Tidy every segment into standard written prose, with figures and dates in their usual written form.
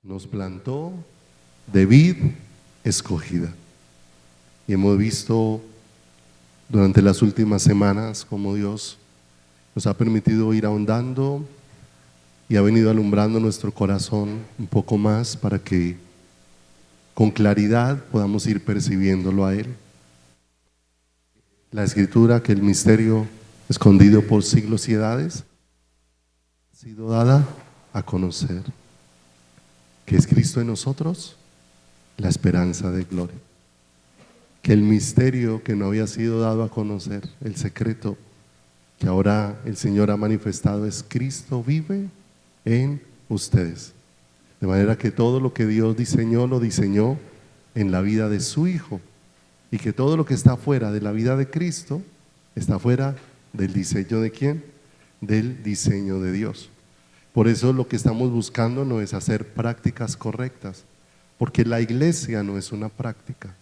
nos plantó de vid escogida. Y hemos visto durante las últimas semanas cómo Dios nos ha permitido ir ahondando y ha venido alumbrando nuestro corazón un poco más para que con claridad podamos ir percibiéndolo a Él. La Escritura, que el misterio escondido por siglos y edades ha sido dada a conocer, que es Cristo en nosotros, la esperanza de gloria. Que el misterio que no había sido dado a conocer, el secreto que ahora el Señor ha manifestado, es Cristo vive en ustedes. De manera que todo lo que Dios diseñó, lo diseñó en la vida de su Hijo, y que todo lo que está fuera de la vida de Cristo está fuera del diseño de ¿quién? Del diseño de Dios. Por eso lo que estamos buscando no es hacer prácticas correctas, porque la iglesia no es una práctica.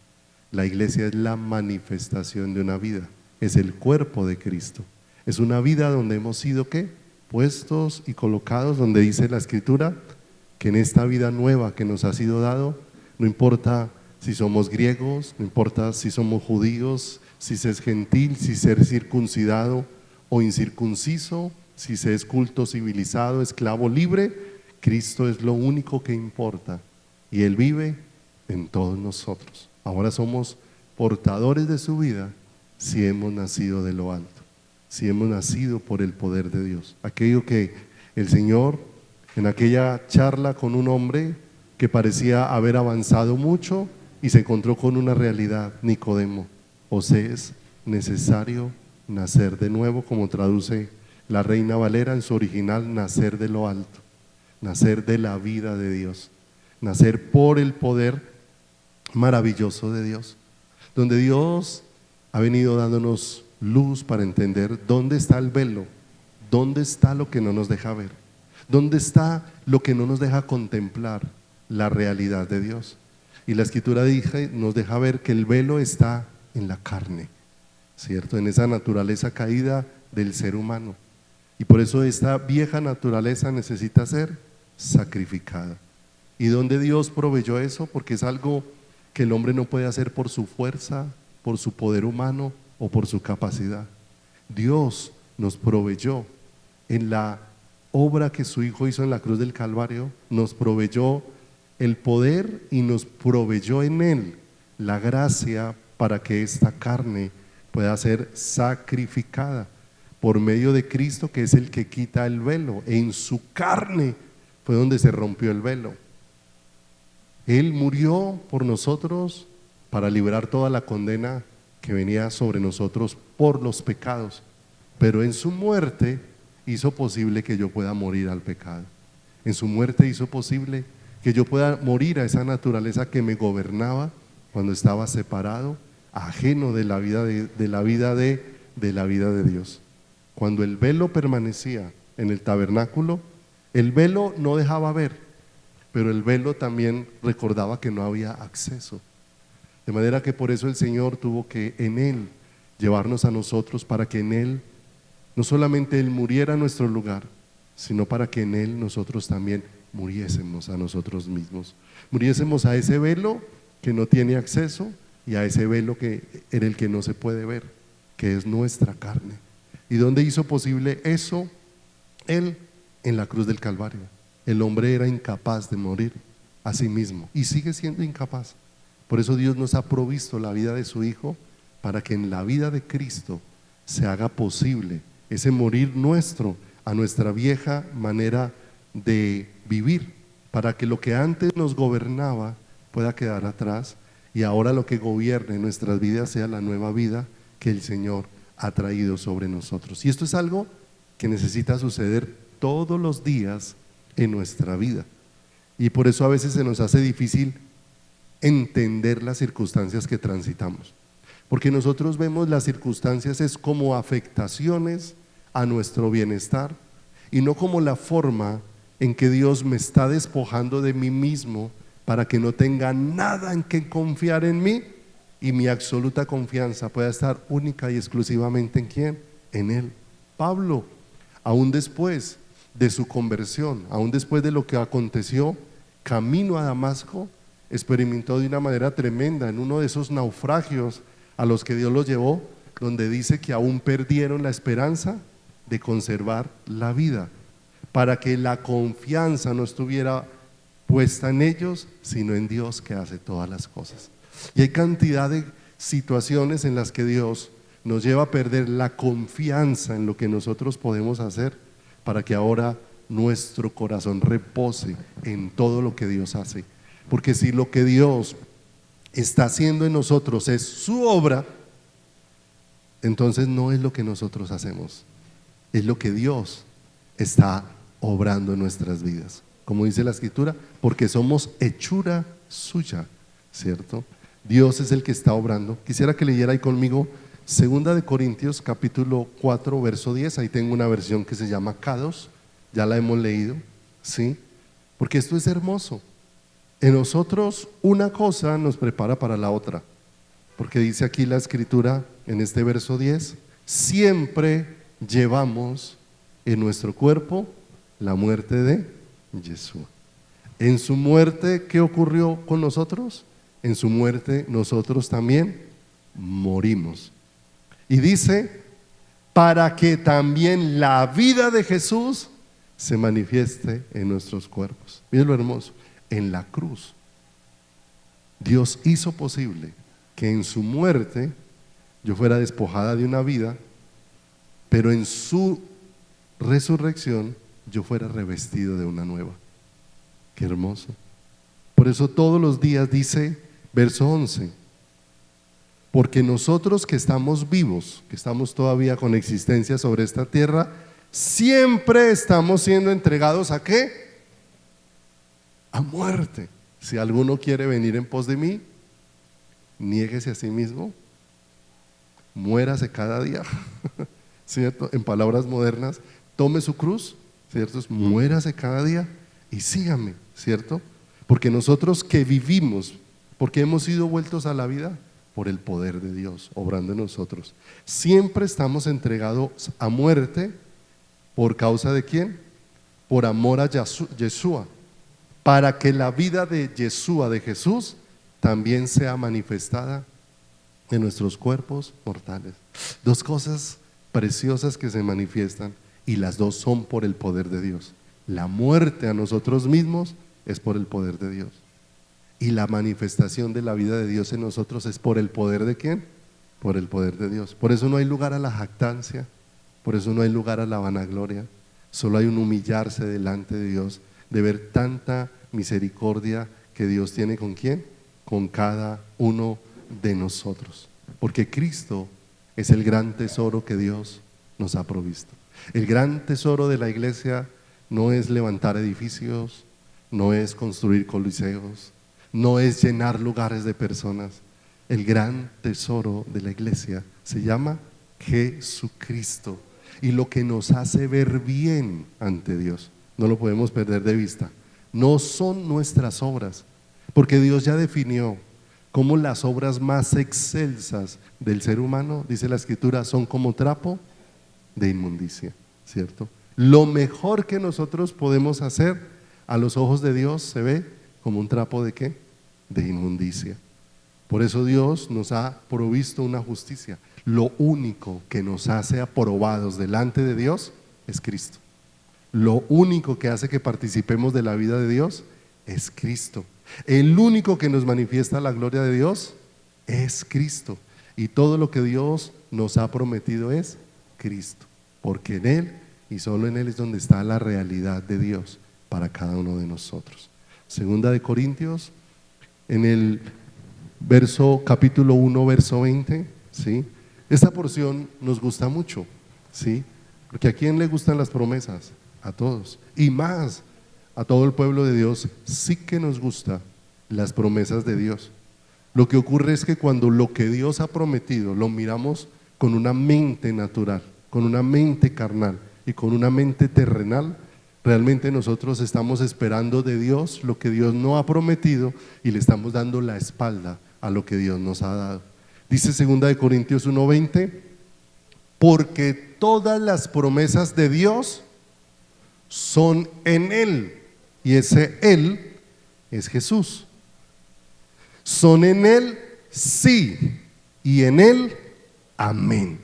La iglesia es la manifestación de una vida, es el cuerpo de Cristo. Es una vida donde hemos sido ¿qué? Puestos y colocados, donde dice la Escritura que en esta vida nueva que nos ha sido dado, no importa si somos griegos, no importa si somos judíos, si se es gentil, si se es circuncidado o incircunciso, si se es culto civilizado, esclavo libre, Cristo es lo único que importa y Él vive en todos nosotros. Ahora somos portadores de su vida si hemos nacido de lo alto, si hemos nacido por el poder de Dios. Aquello que el Señor en aquella charla con un hombre que parecía haber avanzado mucho y se encontró con una realidad: Nicodemo, os es necesario nacer de nuevo, como traduce la Reina Valera en su original, nacer de lo alto, nacer de la vida de Dios, nacer por el poder maravilloso de Dios, donde Dios ha venido dándonos luz para entender dónde está el velo, dónde está lo que no nos deja ver, dónde está lo que no nos deja contemplar la realidad de Dios. Y la Escritura nos deja ver que el velo está en la carne, ¿cierto? En esa naturaleza caída del ser humano. Y por eso esta vieja naturaleza necesita ser sacrificada. ¿Y dónde Dios proveyó eso? Porque es algo que el hombre no puede hacer por su fuerza, por su poder humano o por su capacidad. Dios nos proveyó en la obra que su Hijo hizo en la cruz del Calvario, nos proveyó el poder y nos proveyó en Él la gracia para que esta carne pueda ser sacrificada por medio de Cristo, que es el que quita el velo. En su carne fue donde se rompió el velo. Él murió por nosotros para liberar toda la condena que venía sobre nosotros por los pecados, pero en su muerte hizo posible que yo pueda morir al pecado. En su muerte hizo posible que yo pueda morir a esa naturaleza que me gobernaba cuando estaba separado, ajeno de la vida de Dios. Cuando el velo permanecía en el tabernáculo, el velo no dejaba ver, pero el velo también recordaba que no había acceso. De manera que por eso el Señor tuvo que en Él llevarnos a nosotros, para que en Él no solamente Él muriera en nuestro lugar, sino para que en Él nosotros también muriésemos a nosotros mismos, muriésemos a ese velo que no tiene acceso y a ese velo que en el que no se puede ver, que es nuestra carne. ¿Y dónde hizo posible eso? Él, en la cruz del Calvario. El hombre era incapaz de morir a sí mismo y sigue siendo incapaz. Por eso Dios nos ha provisto la vida de su Hijo, para que en la vida de Cristo se haga posible ese morir nuestro a nuestra vieja manera de vivir, para que lo que antes nos gobernaba pueda quedar atrás y ahora lo que gobierne nuestras vidas sea la nueva vida que el Señor ha traído sobre nosotros. Y esto es algo que necesita suceder todos los días en nuestra vida, y por eso a veces se nos hace difícil entender las circunstancias que transitamos, porque nosotros vemos las circunstancias es como afectaciones a nuestro bienestar y no como la forma en que Dios me está despojando de mí mismo para que no tenga nada en que confiar en mí y mi absoluta confianza pueda estar única y exclusivamente ¿en quién? En Él. Pablo, aún después de su conversión, aún después de lo que aconteció, camino a Damasco, experimentó de una manera tremenda en uno de esos naufragios a los que Dios los llevó, donde dice que aún perdieron la esperanza de conservar la vida, para que la confianza no estuviera puesta en ellos, sino en Dios que hace todas las cosas. Y hay cantidad de situaciones en las que Dios nos lleva a perder la confianza en lo que nosotros podemos hacer, para que ahora nuestro corazón repose en todo lo que Dios hace. Porque si lo que Dios está haciendo en nosotros es su obra, entonces no es lo que nosotros hacemos, es lo que Dios está obrando en nuestras vidas. Como dice la Escritura, porque somos hechura suya, ¿cierto? Dios es el que está obrando. Quisiera que leyera ahí conmigo 2 Corintios capítulo 4 verso 10. Ahí tengo una versión que se llama K2, ya la hemos leído, ¿sí? Porque esto es hermoso. En nosotros una cosa nos prepara para la otra, porque dice aquí la Escritura en este verso 10: siempre llevamos en nuestro cuerpo la muerte de Yeshua. En su muerte, ¿qué ocurrió con nosotros? En su muerte nosotros también morimos. Y dice, para que también la vida de Jesús se manifieste en nuestros cuerpos. Miren lo hermoso, en la cruz Dios hizo posible que en su muerte yo fuera despojada de una vida, pero en su resurrección yo fuera revestido de una nueva. Qué hermoso. Por eso todos los días dice, verso 11, porque nosotros que estamos vivos, que estamos todavía con existencia sobre esta tierra, siempre estamos siendo entregados ¿a qué? A muerte. Si alguno quiere venir en pos de mí, niéguese a sí mismo, muérase cada día, ¿cierto? En palabras modernas, tome su cruz, ¿cierto? Muérase cada día y sígame, ¿cierto? Porque nosotros que vivimos, porque hemos sido vueltos a la vida por el poder de Dios obrando en nosotros, siempre estamos entregados a muerte. ¿Por causa de quién? Por amor a Yeshua, para que la vida de Yeshua, de Jesús, también sea manifestada en nuestros cuerpos mortales. Dos cosas preciosas que se manifiestan, y las dos son por el poder de Dios. La muerte a nosotros mismos es por el poder de Dios, y la manifestación de la vida de Dios en nosotros es por el poder de ¿quién? Por el poder de Dios. Por eso no hay lugar a la jactancia, por eso no hay lugar a la vanagloria, solo hay un humillarse delante de Dios, de ver tanta misericordia que Dios tiene ¿con quién? Con cada uno de nosotros, porque Cristo es el gran tesoro que Dios nos ha provisto. El gran tesoro de la iglesia no es levantar edificios, no es construir coliseos, no es llenar lugares de personas. El gran tesoro de la iglesia se llama Jesucristo, y lo que nos hace ver bien ante Dios, no lo podemos perder de vista, no son nuestras obras, porque Dios ya definió cómo las obras más excelsas del ser humano, dice la Escritura, son como trapo de inmundicia, ¿cierto? Lo mejor que nosotros podemos hacer a los ojos de Dios se ve como un trapo de ¿qué? De inmundicia. Por eso Dios nos ha provisto una justicia. Lo único que nos hace aprobados delante de Dios es Cristo. Lo único que hace que participemos de la vida de Dios es Cristo. El único que nos manifiesta la gloria de Dios es Cristo. Y todo lo que Dios nos ha prometido es Cristo, porque en Él y solo en Él es donde está la realidad de Dios para cada uno de nosotros. Segunda de Corintios, en el capítulo 1, verso 20, ¿sí? Esta porción nos gusta mucho, ¿sí? Porque ¿a quién le gustan las promesas? A todos, y más a todo el pueblo de Dios sí que nos gusta las promesas de Dios. Lo que ocurre es que cuando lo que Dios ha prometido lo miramos con una mente natural, con una mente carnal y con una mente terrenal, realmente nosotros estamos esperando de Dios lo que Dios no ha prometido y le estamos dando la espalda a lo que Dios nos ha dado. Dice 2 Corintios 1:20, porque todas las promesas de Dios son en Él, y ese Él es Jesús. Son en Él sí y en Él amén,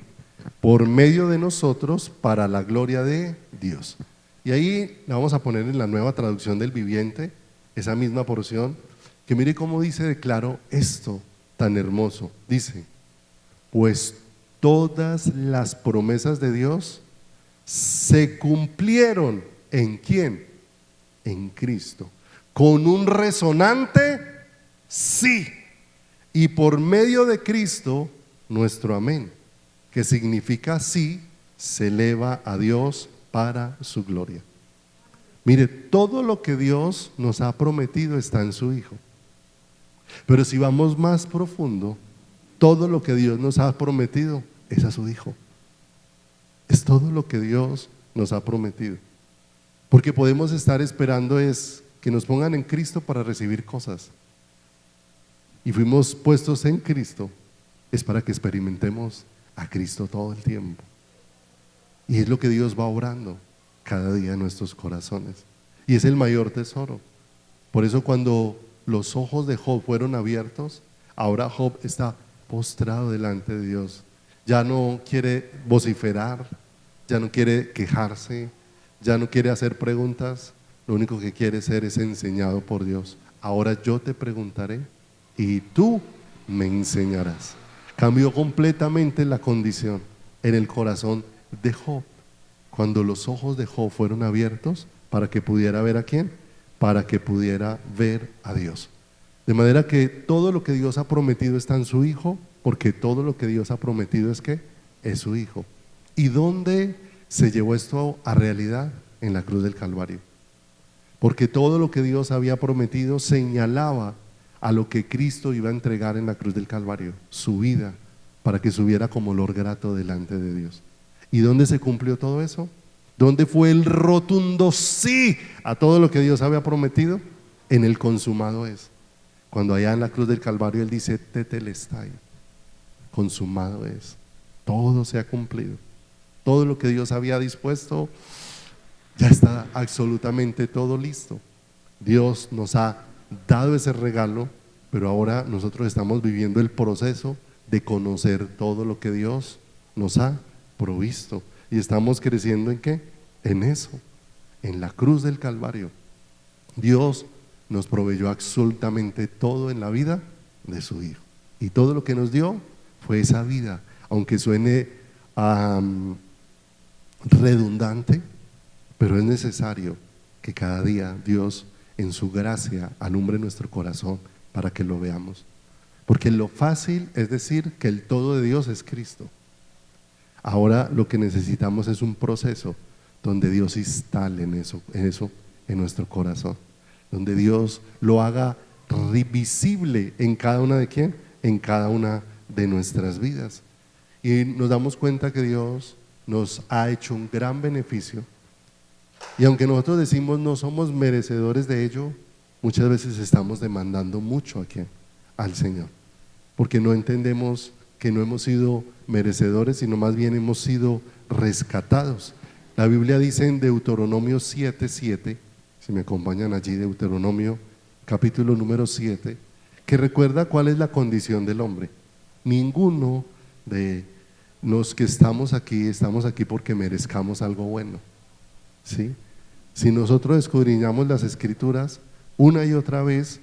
por medio de nosotros para la gloria de Dios. Y ahí la vamos a poner en la Nueva Traducción del Viviente, esa misma porción, que mire cómo dice de claro esto tan hermoso. Dice, pues todas las promesas de Dios se cumplieron ¿en quién? En Cristo, con un resonante sí, y por medio de Cristo nuestro amén, que significa sí, se eleva a Dios para su gloria. Mire, todo lo que Dios nos ha prometido está en su Hijo. Pero si vamos más profundo, todo lo que Dios nos ha prometido es a su Hijo. Es todo lo que Dios nos ha prometido. Porque podemos estar esperando es que nos pongan en Cristo para recibir cosas. Y fuimos puestos en Cristo es para que experimentemos a Cristo todo el tiempo. Y es lo que Dios va obrando cada día en nuestros corazones. Y es el mayor tesoro. Por eso cuando los ojos de Job fueron abiertos, ahora Job está postrado delante de Dios. Ya no quiere vociferar, ya no quiere quejarse, ya no quiere hacer preguntas. Lo único que quiere ser es enseñado por Dios. Ahora yo te preguntaré y tú me enseñarás. Cambió completamente la condición en el corazón de Job cuando los ojos de Job fueron abiertos para que pudiera ver a quién, para que pudiera ver a Dios. De manera que todo lo que Dios ha prometido está en su Hijo, porque todo lo que Dios ha prometido es que es su Hijo. ¿Y dónde se llevó esto a realidad? En la cruz del Calvario. Porque todo lo que Dios había prometido señalaba a lo que Cristo iba a entregar en la cruz del Calvario, su vida, para que subiera como olor grato delante de Dios. ¿Y dónde se cumplió todo eso? ¿Dónde fue el rotundo sí a todo lo que Dios había prometido? En el consumado es. Cuando allá en la cruz del Calvario Él dice tetelestai, consumado es. Todo se ha cumplido. Todo lo que Dios había dispuesto, ya está absolutamente todo listo. Dios nos ha dado ese regalo, pero ahora nosotros estamos viviendo el proceso de conocer todo lo que Dios nos ha provisto. Y estamos creciendo ¿en qué? En eso, en la cruz del Calvario. Dios nos proveyó absolutamente todo en la vida de su Hijo. Y todo lo que nos dio fue esa vida, aunque suene redundante, pero es necesario que cada día Dios en su gracia alumbre nuestro corazón para que lo veamos. Porque lo fácil es decir que el todo de Dios es Cristo. Ahora lo que necesitamos es un proceso donde Dios instale en eso en nuestro corazón, donde Dios lo haga visible en cada una de quién, en cada una de nuestras vidas. Y nos damos cuenta que Dios nos ha hecho un gran beneficio. Y aunque nosotros decimos no somos merecedores de ello, muchas veces estamos demandando mucho ¿a quién? Al Señor, porque no entendemos que no hemos sido merecedores, sino más bien hemos sido rescatados. La Biblia dice en Deuteronomio 7:7, si me acompañan allí, Deuteronomio capítulo número 7, que recuerda cuál es la condición del hombre. Ninguno de los que estamos aquí porque merezcamos algo bueno, ¿sí? Si nosotros escudriñamos las Escrituras una y otra vez,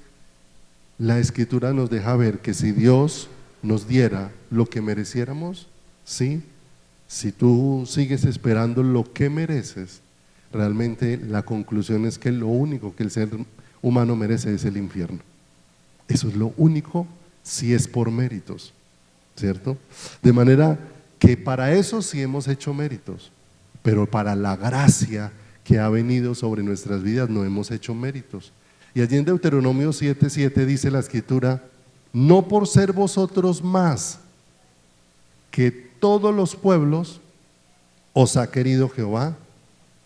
la Escritura nos deja ver que si Dios nos diera lo que mereciéramos, ¿sí? Si tú sigues esperando lo que mereces, realmente la conclusión es que lo único que el ser humano merece es el infierno. Eso es lo único, si es por méritos, ¿cierto? De manera que para eso sí hemos hecho méritos, pero para la gracia que ha venido sobre nuestras vidas no hemos hecho méritos. Y allí en Deuteronomio 7:7 dice la Escritura: no por ser vosotros más que todos los pueblos os ha querido Jehová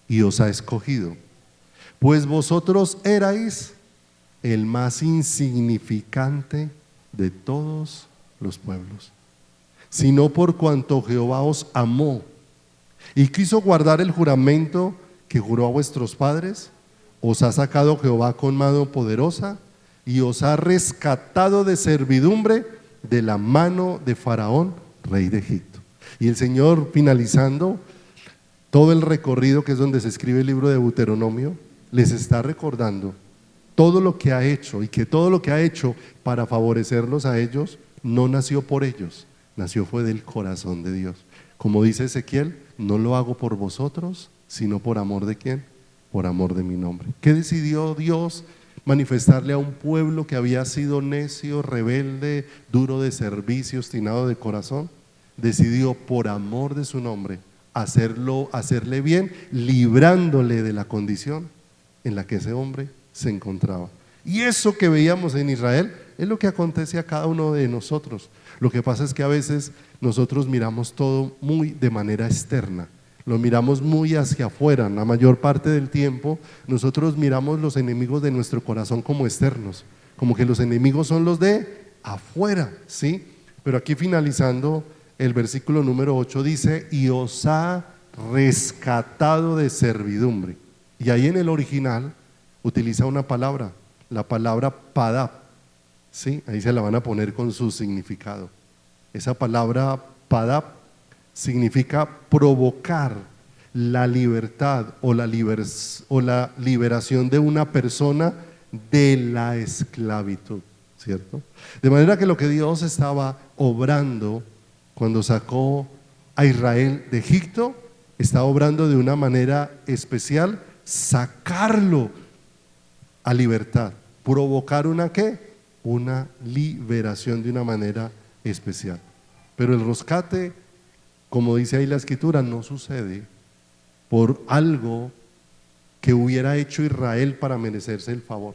y os ha escogido, pues vosotros erais el más insignificante de todos los pueblos, sino por cuanto Jehová os amó y quiso guardar el juramento que juró a vuestros padres, os ha sacado Jehová con mano poderosa y os ha rescatado de servidumbre de la mano de Faraón, rey de Egipto. Y el Señor, finalizando todo el recorrido, que es donde se escribe el libro de Deuteronomio, les está recordando todo lo que ha hecho, y que todo lo que ha hecho para favorecerlos a ellos no nació por ellos, nació fue del corazón de Dios. Como dice Ezequiel, no lo hago por vosotros, sino por amor de ¿quién? Por amor de mi nombre. ¿Qué decidió Dios manifestarle a un pueblo que había sido necio, rebelde, duro de servicio, obstinado de corazón? Decidió por amor de su nombre hacerle bien, librándole de la condición en la que ese hombre se encontraba. Y eso que veíamos en Israel es lo que acontece a cada uno de nosotros. Lo que pasa es que a veces nosotros miramos todo muy de manera externa, lo miramos muy hacia afuera. La mayor parte del tiempo nosotros miramos los enemigos de nuestro corazón como externos, como que los enemigos son los de afuera, ¿sí? Pero aquí, finalizando, el versículo número 8 dice: y os ha rescatado de servidumbre. Y ahí en el original utiliza una palabra, la palabra padab, ¿sí? Ahí se la van a poner con su significado. Esa palabra padab significa provocar la libertad o la liberación de una persona de la esclavitud, ¿cierto? De manera que lo que Dios estaba obrando cuando sacó a Israel de Egipto, está obrando de una manera especial, sacarlo a libertad, provocar una ¿qué? Una liberación de una manera especial. Pero el rescate, como dice ahí la escritura, no sucede por algo que hubiera hecho Israel para merecerse el favor,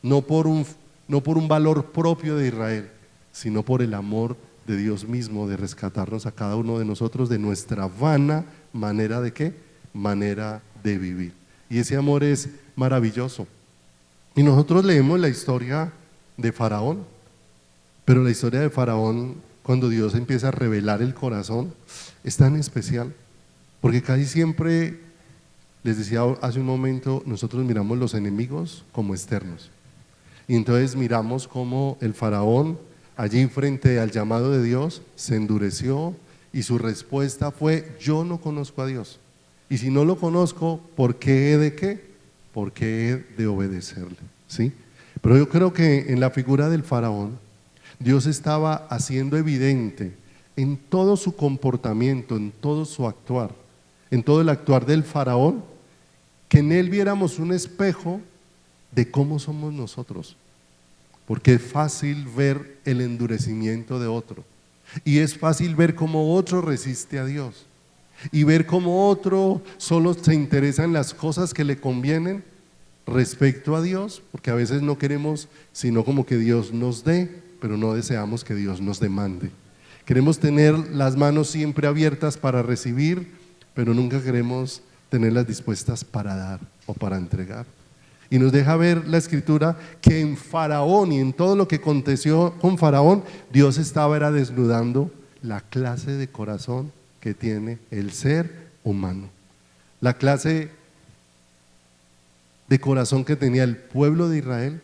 no por un valor propio de Israel, sino por el amor de Dios mismo, de rescatarnos a cada uno de nosotros de nuestra vana manera de ¿qué? Manera de vivir. Y ese amor es maravilloso. Y nosotros leemos la historia de Faraón, pero la historia de Faraón, cuando Dios empieza a revelar el corazón, es tan especial, porque casi siempre, les decía hace un momento, nosotros miramos los enemigos como externos. Y entonces miramos cómo el Faraón, allí frente al llamado de Dios, se endureció, y su respuesta fue: yo no conozco a Dios, y si no lo conozco, ¿por qué he de qué? ¿Por qué he de obedecerle? ¿Sí? Pero yo creo que en la figura del Faraón, Dios estaba haciendo evidente en todo su comportamiento, en todo su actuar, en todo el actuar del Faraón, que en él viéramos un espejo de cómo somos nosotros. Porque es fácil ver el endurecimiento de otro, y es fácil ver cómo otro resiste a Dios, y ver cómo otro solo se interesa en las cosas que le convienen respecto a Dios, porque a veces no queremos sino como que Dios nos dé, pero no deseamos que Dios nos demande. Queremos tener las manos siempre abiertas para recibir, pero nunca queremos tenerlas dispuestas para dar o para entregar. Y nos deja ver la escritura que en Faraón y en todo lo que aconteció con Faraón, Dios era desnudando la clase de corazón que tiene el ser humano, la clase de corazón que tenía el pueblo de Israel,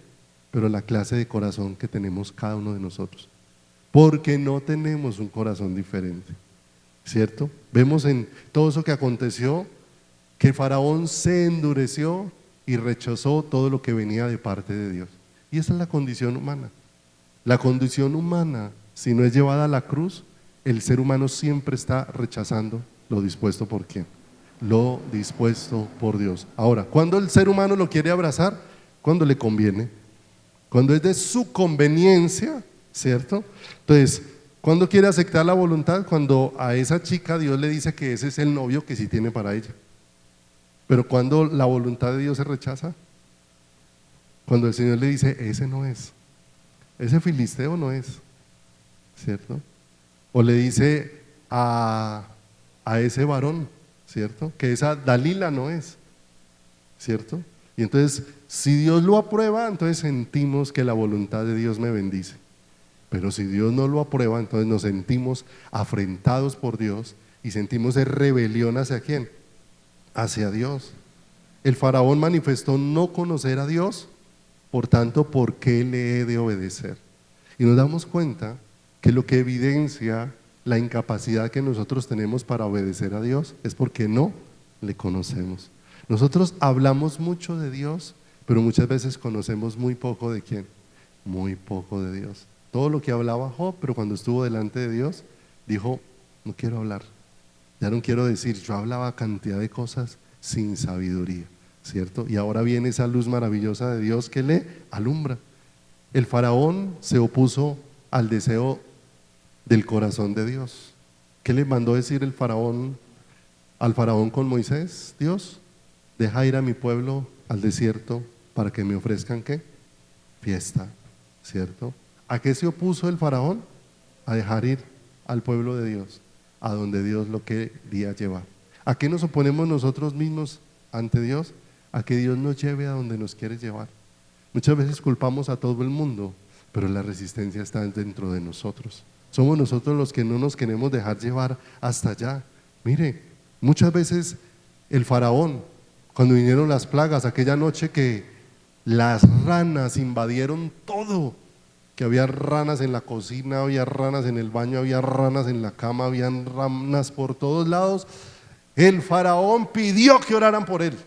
pero la clase de corazón que tenemos cada uno de nosotros, porque no tenemos un corazón diferente, ¿cierto? Vemos en todo eso que aconteció que Faraón se endureció y rechazó todo lo que venía de parte de Dios. Y esa es la condición humana. La condición humana, si no es llevada a la cruz, el ser humano siempre está rechazando lo dispuesto por ¿quién? Lo dispuesto por Dios. Ahora, ¿cuándo el ser humano lo quiere abrazar? Cuando le conviene, cuando es de su conveniencia, ¿cierto? Entonces, ¿cuándo quiere aceptar la voluntad? Cuando a esa chica Dios le dice que ese es el novio que sí tiene para ella. Pero cuando la voluntad de Dios se rechaza, cuando el Señor le dice: ese no es, ese filisteo no es, ¿cierto? O le dice a ese varón, ¿cierto? Que esa Dalila no es, ¿cierto? Y entonces, si Dios lo aprueba, entonces sentimos que la voluntad de Dios me bendice. Pero si Dios no lo aprueba, entonces nos sentimos afrentados por Dios y sentimos rebelión ¿hacia quién? Hacia Dios. El Faraón manifestó no conocer a Dios Por tanto, ¿por qué le he de obedecer? Y nos damos cuenta que lo que evidencia la incapacidad que nosotros tenemos para obedecer a Dios es porque no le conocemos. Nosotros hablamos mucho de Dios, pero muchas veces conocemos muy poco de quién, muy poco de Dios. Todo lo que hablaba Job, pero cuando estuvo delante de Dios, dijo, no quiero hablar, ya no quiero decir, yo hablaba cantidad de cosas sin sabiduría, ¿cierto? Y ahora viene esa luz maravillosa de Dios que le alumbra. El faraón se opuso al deseo del corazón de Dios. ¿Qué le mandó decir el faraón al faraón con Moisés? Dios, deja ir a mi pueblo al desierto para que me ofrezcan ¿qué? Fiesta, ¿cierto? ¿A qué se opuso el faraón? A dejar ir al pueblo de Dios, a donde Dios lo quería llevar. ¿A qué nos oponemos nosotros mismos ante Dios? A que Dios nos lleve a donde nos quiere llevar. Muchas veces culpamos a todo el mundo, pero la resistencia está dentro de nosotros. Somos nosotros los que no nos queremos dejar llevar hasta allá. Mire, muchas veces el faraón, cuando vinieron las plagas, aquella noche que las ranas invadieron todo, que había ranas en la cocina, había ranas en el baño, había ranas en la cama, habían ranas por todos lados, el faraón pidió que oraran por él,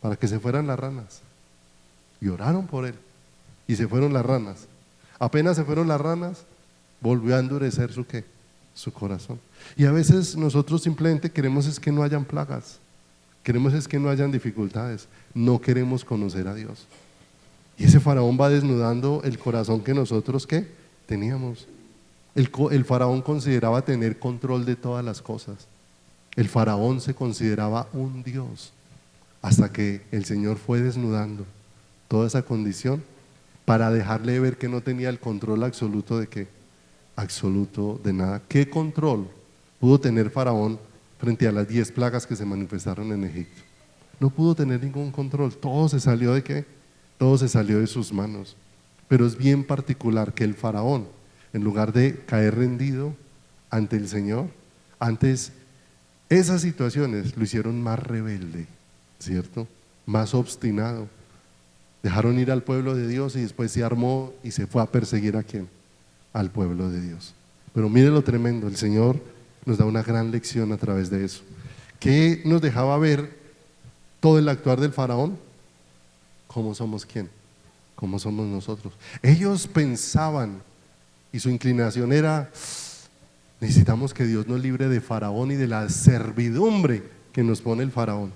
para que se fueran las ranas, y oraron por él, y se fueron las ranas. Apenas se fueron las ranas, volvió a endurecer su ¿qué? Su corazón. Y a veces nosotros simplemente queremos es que no hayan plagas, queremos es que no hayan dificultades, no queremos conocer a Dios. Y ese faraón va desnudando el corazón que nosotros ¿qué? Teníamos. El faraón consideraba tener control de todas las cosas. El faraón se consideraba un Dios, hasta que el Señor fue desnudando toda esa condición para dejarle ver que no tenía el control absoluto de qué, absoluto de nada. ¿Qué control pudo tener Faraón frente a las 10 plagas que se manifestaron en Egipto? No pudo tener ningún control, todo se salió de qué, todo se salió de sus manos. Pero es bien particular que el Faraón, en lugar de caer rendido ante el Señor, antes esas situaciones lo hicieron más rebelde, ¿cierto? Más obstinado. Dejaron ir al pueblo de Dios y después se armó y se fue a perseguir ¿a quién? Al pueblo de Dios. Pero mire lo tremendo, el Señor nos da una gran lección a través de eso. ¿Qué nos dejaba ver todo el actuar del faraón? ¿Cómo somos quién? ¿Cómo somos nosotros? Ellos pensaban y su inclinación era, necesitamos que Dios nos libre de faraón y de la servidumbre que nos pone el faraón.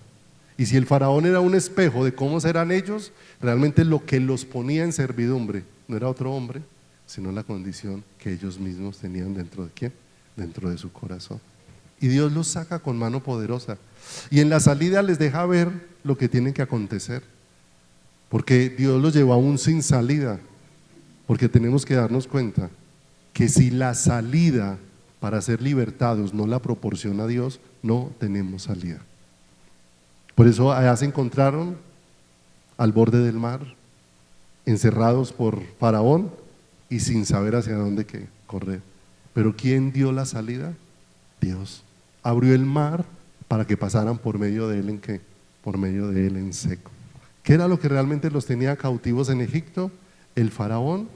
Y si el faraón era un espejo de cómo serán ellos, realmente lo que los ponía en servidumbre no era otro hombre, sino la condición que ellos mismos tenían dentro de ¿quién? Dentro de su corazón. Y Dios los saca con mano poderosa. Y en la salida les deja ver lo que tiene que acontecer. Porque Dios los llevó aún sin salida. Porque tenemos que darnos cuenta que si la salida para ser libertados no la proporciona Dios, no tenemos salida. Por eso allá se encontraron al borde del mar, encerrados por Faraón y sin saber hacia dónde correr. Pero ¿quién dio la salida? Dios. Abrió el mar para que pasaran por medio de él ¿en qué? Por medio de él en seco. ¿Qué era lo que realmente los tenía cautivos en Egipto? ¿El Faraón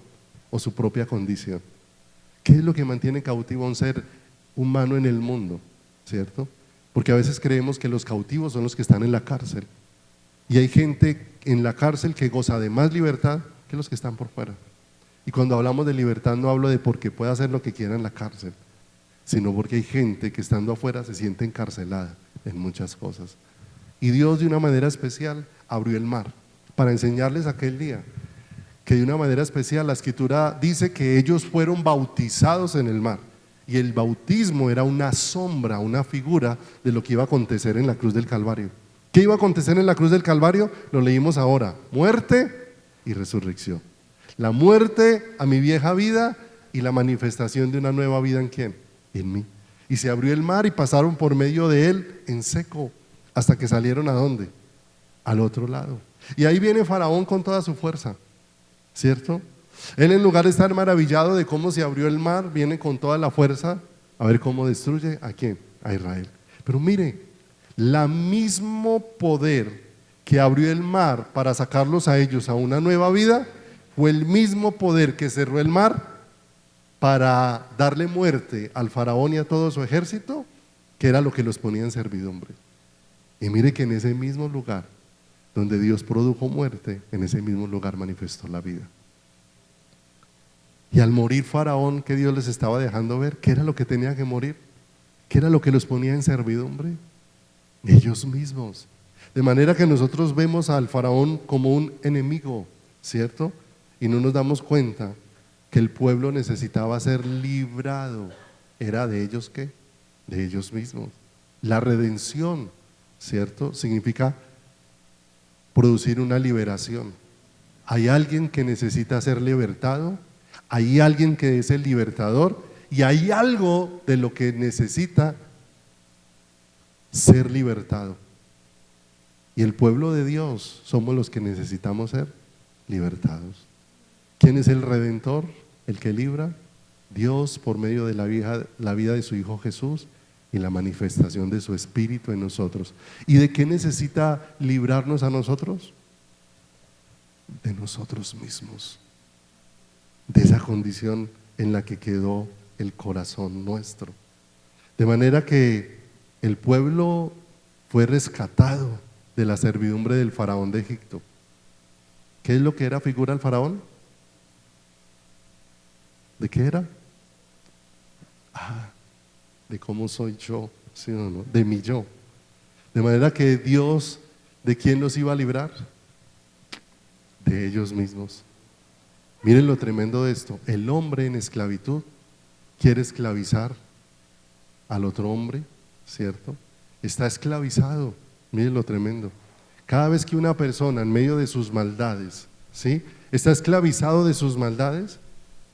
o su propia condición? ¿Qué es lo que mantiene cautivo a un ser humano en el mundo? ¿Cierto? Porque a veces creemos que los cautivos son los que están en la cárcel. Y hay gente en la cárcel que goza de más libertad que los que están por fuera. Y cuando hablamos de libertad no hablo de porque pueda hacer lo que quiera en la cárcel, sino porque hay gente que estando afuera se siente encarcelada en muchas cosas. Y Dios de una manera especial abrió el mar para enseñarles aquel día que de una manera especial la Escritura dice que ellos fueron bautizados en el mar. Y el bautismo era una sombra, una figura de lo que iba a acontecer en la cruz del Calvario. ¿Qué iba a acontecer en la cruz del Calvario? Lo leímos ahora, muerte y resurrección. La muerte a mi vieja vida y la manifestación de una nueva vida ¿en quién? En mí. Y se abrió el mar y pasaron por medio de él en seco, hasta que salieron ¿a dónde? Al otro lado. Y ahí viene Faraón con toda su fuerza, ¿cierto? Él en lugar de estar maravillado de cómo se abrió el mar, viene con toda la fuerza a ver cómo destruye ¿a quién? A Israel. Pero mire, la mismo poder que abrió el mar para sacarlos a ellos a una nueva vida fue el mismo poder que cerró el mar para darle muerte al faraón y a todo su ejército, que era lo que los ponía en servidumbre. Y mire que en ese mismo lugar donde Dios produjo muerte, en ese mismo lugar manifestó la vida. Y al morir Faraón, ¿qué Dios les estaba dejando ver? ¿Qué era lo que tenía que morir? ¿Qué era lo que los ponía en servidumbre? Ellos mismos. De manera que nosotros vemos al Faraón como un enemigo, ¿cierto? Y no nos damos cuenta que el pueblo necesitaba ser librado. ¿Era de ellos qué? De ellos mismos. La redención, ¿cierto? Significa producir una liberación. Hay alguien que necesita ser libertado, hay alguien que es el libertador y hay algo de lo que necesita ser libertado. Y el pueblo de Dios somos los que necesitamos ser libertados. ¿Quién es el redentor? El que libra. Dios por medio de la vida de su Hijo Jesús y la manifestación de su Espíritu en nosotros. ¿Y de qué necesita librarnos a nosotros? De nosotros mismos, de esa condición en la que quedó el corazón nuestro. De manera que el pueblo fue rescatado de la servidumbre del faraón de Egipto. ¿Qué es lo que era figura el faraón? ¿De qué era? De cómo soy yo, ¿sí o no? De mi yo. De manera que Dios, ¿de quién los iba a librar? De ellos mismos. Miren lo tremendo de esto. El hombre en esclavitud quiere esclavizar al otro hombre, ¿cierto? Está esclavizado. Miren lo tremendo. Cada vez que una persona en medio de sus maldades, ¿sí? Está esclavizado de sus maldades,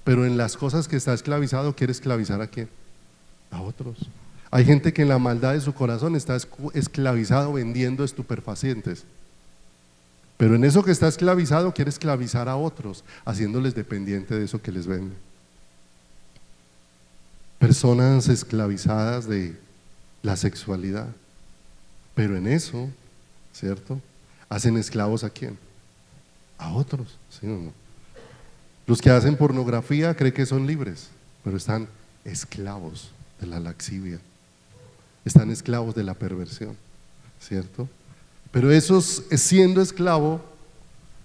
pero en las cosas que está esclavizado, ¿quiere esclavizar a quién? A otros. Hay gente que en la maldad de su corazón está esclavizado vendiendo estupefacientes, pero en eso que está esclavizado quiere esclavizar a otros, haciéndoles dependiente de eso que les vende. Personas esclavizadas de la sexualidad, pero en eso, ¿cierto? Hacen esclavos ¿a quién? A otros, ¿sí o no? Los que hacen pornografía creen que son libres, pero están esclavos de la laxivia, están esclavos de la perversión, ¿cierto? Pero esos, siendo esclavo,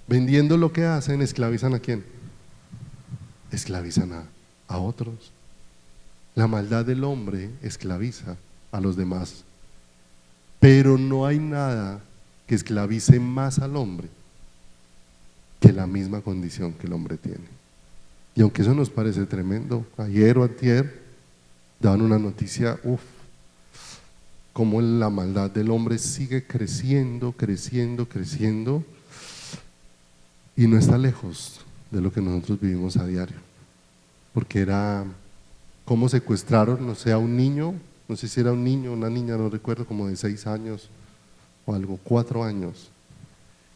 vendiendo lo que hacen, esclavizan ¿a quién? Esclavizan a otros. La maldad del hombre esclaviza a los demás, pero no hay nada que esclavice más al hombre que la misma condición que el hombre tiene. Y aunque eso nos parece tremendo, ayer o antier daban una noticia, cómo la maldad del hombre sigue creciendo, creciendo, creciendo, y no está lejos de lo que nosotros vivimos a diario. Porque era cómo secuestraron, no sé, a un niño, no sé si era un niño o una niña, no recuerdo, como de 6 años o algo, 4 años.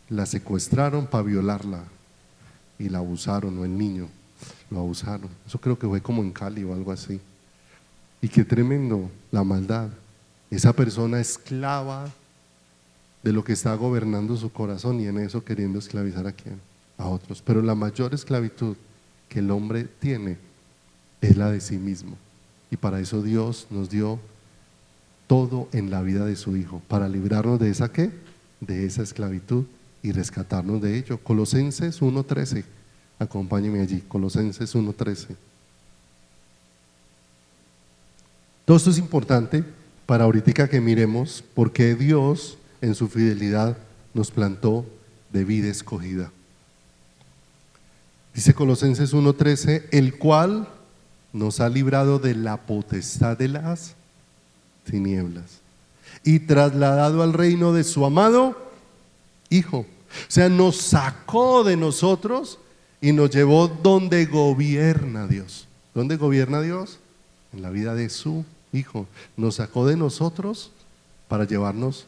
La secuestraron para violarla y la abusaron, o el niño lo abusaron. Eso creo que fue como en Cali o algo así. Y qué tremendo la maldad. Esa persona esclava de lo que está gobernando su corazón y en eso queriendo esclavizar ¿a quién? A otros. Pero la mayor esclavitud que el hombre tiene es la de sí mismo. Y para eso Dios nos dio todo en la vida de su Hijo, para librarnos de esa ¿qué? De esa esclavitud y rescatarnos de ello. Colosenses 1:13, acompáñenme allí, Colosenses 1:13. Todo esto es importante para ahorita que miremos por qué Dios en su fidelidad nos plantó de vida escogida. Dice Colosenses 1:13, el cual nos ha librado de la potestad de las tinieblas y trasladado al reino de su amado Hijo. O sea, nos sacó de nosotros y nos llevó donde gobierna Dios. ¿Dónde gobierna Dios? En la vida de su Hijo. Nos sacó de nosotros para llevarnos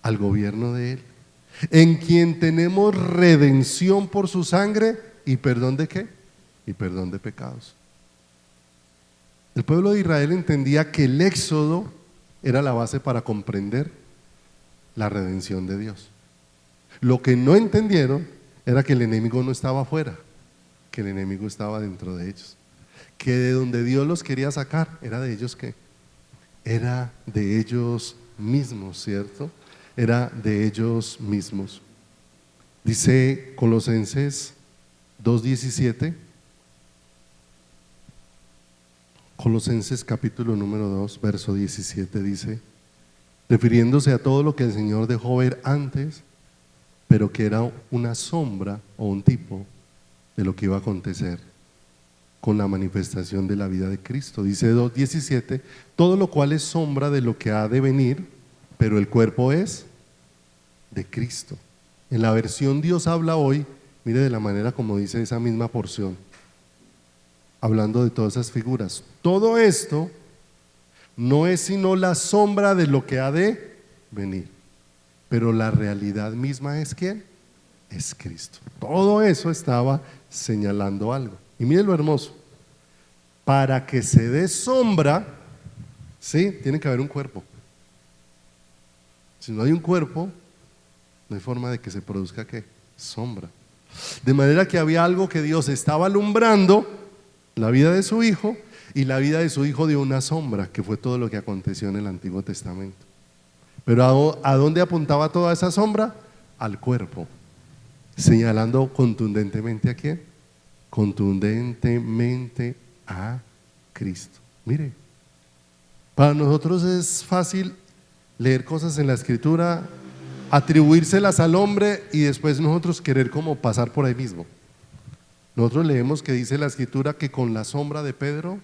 al gobierno de Él, en quien tenemos redención por su sangre y perdón de ¿qué? Y perdón de pecados. El pueblo de Israel entendía que el éxodo era la base para comprender la redención de Dios. Lo que no entendieron era que el enemigo no estaba afuera, que el enemigo estaba dentro de ellos, que de donde Dios los quería sacar era de ellos, ¿qué? Era de ellos mismos, ¿cierto? Era de ellos mismos. Dice Colosenses 2:17, Colosenses capítulo número 2, verso 17 dice, refiriéndose a todo lo que el Señor dejó ver antes, pero que era una sombra o un tipo de lo que iba a acontecer con la manifestación de la vida de Cristo. Dice 2:17, todo lo cual es sombra de lo que ha de venir, pero el cuerpo es de Cristo. En la versión Dios habla hoy, mire de la manera como dice esa misma porción, hablando de todas esas figuras. Todo esto no es sino la sombra de lo que ha de venir, pero la realidad misma es ¿quién? Es Cristo. Todo eso estaba señalando algo. Y mire lo hermoso, para que se dé sombra, ¿sí? Tiene que haber un cuerpo. Si no hay un cuerpo, no hay forma de que se produzca ¿qué? Sombra. De manera que había algo que Dios estaba alumbrando, la vida de su Hijo, y la vida de su Hijo dio una sombra, que fue todo lo que aconteció en el Antiguo Testamento. Pero ¿a dónde apuntaba toda esa sombra? Al cuerpo, señalando contundentemente ¿a quién? Contundentemente a Cristo. Mire, para nosotros es fácil leer cosas en la Escritura, atribuírselas al hombre y después nosotros querer como pasar por ahí mismo. Nosotros leemos que dice la Escritura que con la sombra de Pedro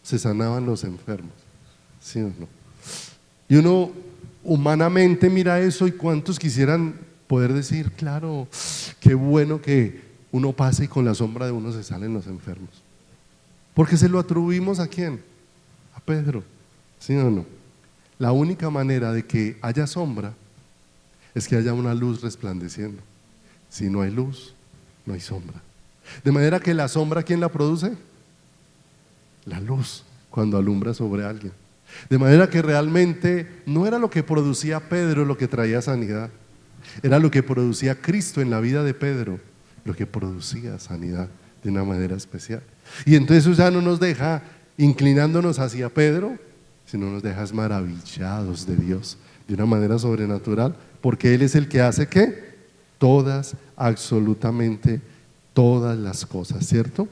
se sanaban los enfermos, ¿sí o no? Y uno humanamente mira eso y cuántos quisieran poder decir, claro, qué bueno que uno pase y con la sombra de uno se salen los enfermos. Porque se lo atribuimos ¿a quién? A Pedro, ¿sí o no? La única manera de que haya sombra es que haya una luz resplandeciendo. Si no hay luz, no hay sombra. De manera que la sombra, ¿quién la produce? La luz, cuando alumbra sobre alguien. De manera que realmente no era lo que producía Pedro lo que traía sanidad, era lo que producía Cristo en la vida de Pedro, lo que producía sanidad de una manera especial. Y entonces eso ya no nos deja inclinándonos hacia Pedro, sino nos deja maravillados de Dios de una manera sobrenatural, porque Él es el que hace ¿qué? Todas, absolutamente todas las cosas, ¿cierto?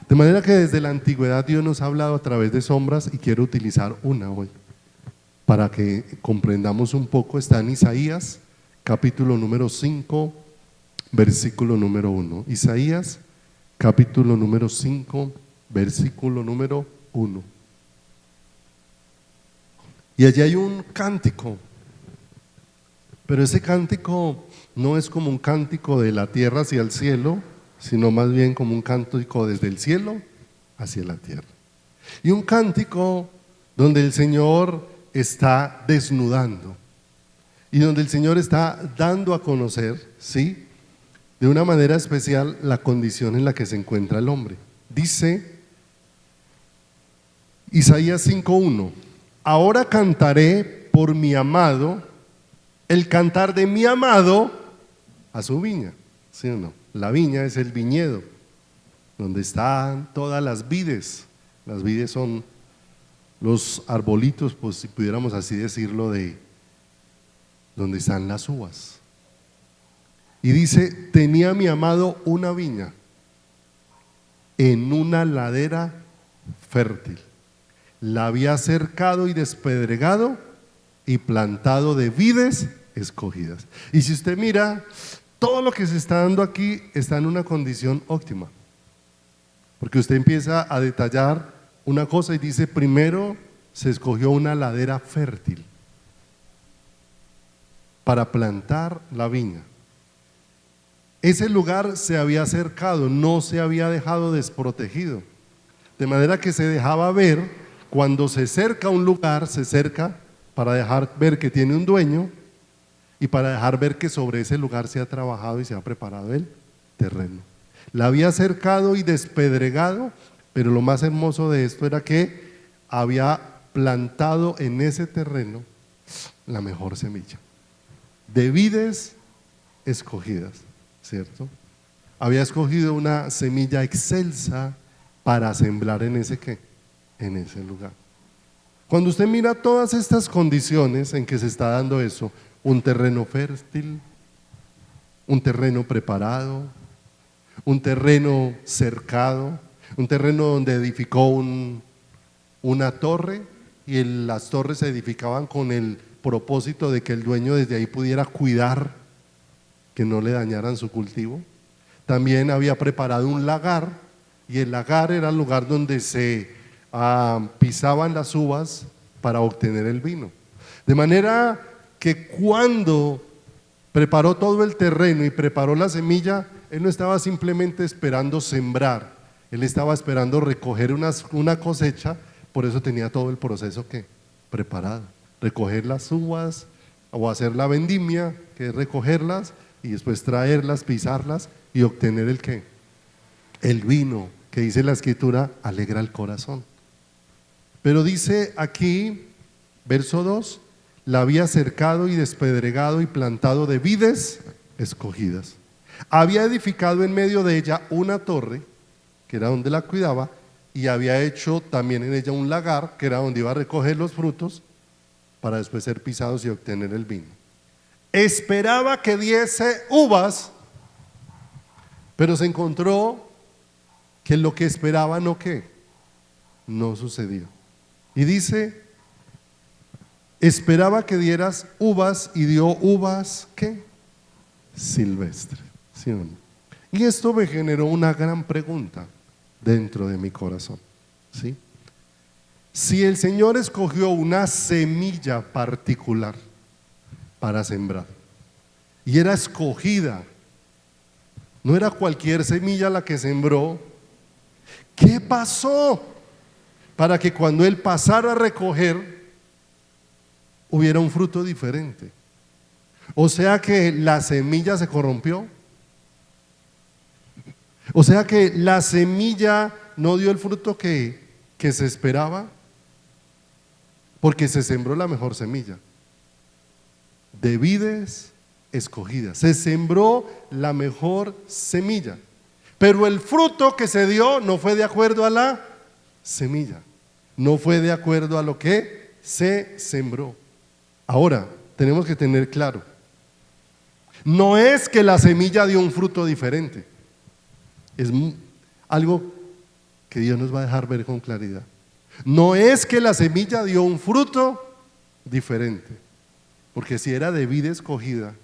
De manera que desde la antigüedad Dios nos ha hablado a través de sombras y quiero utilizar una hoy para que comprendamos un poco. Está en Isaías capítulo número 5 versículo número 1. Isaías capítulo número 5 versículo número 1. Y allí hay un cántico, pero ese cántico no es como un cántico de la tierra hacia el cielo, sino más bien como un cántico desde el cielo hacia la tierra. Y un cántico donde el Señor está desnudando y donde el Señor está dando a conocer, ¿sí?, de una manera especial la condición en la que se encuentra el hombre. Dice Isaías 5:1, ahora cantaré por mi amado, el cantar de mi amado a su viña, ¿sí o no? La viña es el viñedo, donde están todas las vides. Las vides son los arbolitos, pues si pudiéramos así decirlo, de donde están las uvas. Y dice, tenía mi amado una viña en una ladera fértil. La había cercado y despedregado y plantado de vides escogidas. Y si usted mira, todo lo que se está dando aquí está en una condición óptima, porque usted empieza a detallar una cosa y dice, primero se escogió una ladera fértil para plantar la viña. Ese lugar se había cercado, no se había dejado desprotegido, de manera que se dejaba ver. Cuando se cerca un lugar, se cerca para dejar ver que tiene un dueño y para dejar ver que sobre ese lugar se ha trabajado y se ha preparado el terreno. La había cercado y despedregado, pero lo más hermoso de esto era que había plantado en ese terreno la mejor semilla, de vides escogidas, ¿cierto? Había escogido una semilla excelsa para sembrar en ese ¿qué? En ese lugar. Cuando usted mira todas estas condiciones en que se está dando eso, un terreno fértil, un terreno preparado, un terreno cercado, un terreno donde edificó una torre, y las torres se edificaban con el propósito de que el dueño desde ahí pudiera cuidar que no le dañaran su cultivo. También había preparado un lagar, y el lagar era el lugar donde se pisaban las uvas para obtener el vino. De manera que cuando preparó todo el terreno y preparó la semilla, él no estaba simplemente esperando sembrar, él estaba esperando recoger una cosecha. Por eso tenía todo el proceso que preparado: recoger las uvas o hacer la vendimia, que es recogerlas, y después traerlas, pisarlas y obtener el ¿qué? El vino, que dice la escritura, alegra el corazón. Pero dice aquí, verso 2, la había cercado y despedregado y plantado de vides escogidas. Había edificado en medio de ella una torre, que era donde la cuidaba, y había hecho también en ella un lagar, que era donde iba a recoger los frutos para después ser pisados y obtener el vino. Esperaba que diese uvas, pero se encontró que lo que esperaba no sucedió. Y dice, esperaba que dieras uvas y dio uvas ¿qué? Silvestres, ¿sí o no? Y esto me generó una gran pregunta dentro de mi corazón, ¿sí? Si el Señor escogió una semilla particular para sembrar, y era escogida, no era cualquier semilla la que sembró, ¿qué pasó para que cuando Él pasara a recoger hubiera un fruto diferente? O sea que la semilla se corrompió. O sea que la semilla no dio el fruto que se esperaba, porque se sembró la mejor semilla, de vides escogidas. Se sembró la mejor semilla, pero el fruto que se dio no fue de acuerdo a la semilla, no fue de acuerdo a lo que se sembró. Ahora, tenemos que tener claro, no es que la semilla dio un fruto diferente. Es algo que Dios nos va a dejar ver con claridad. No es que la semilla dio un fruto diferente, porque si era de vid escogida,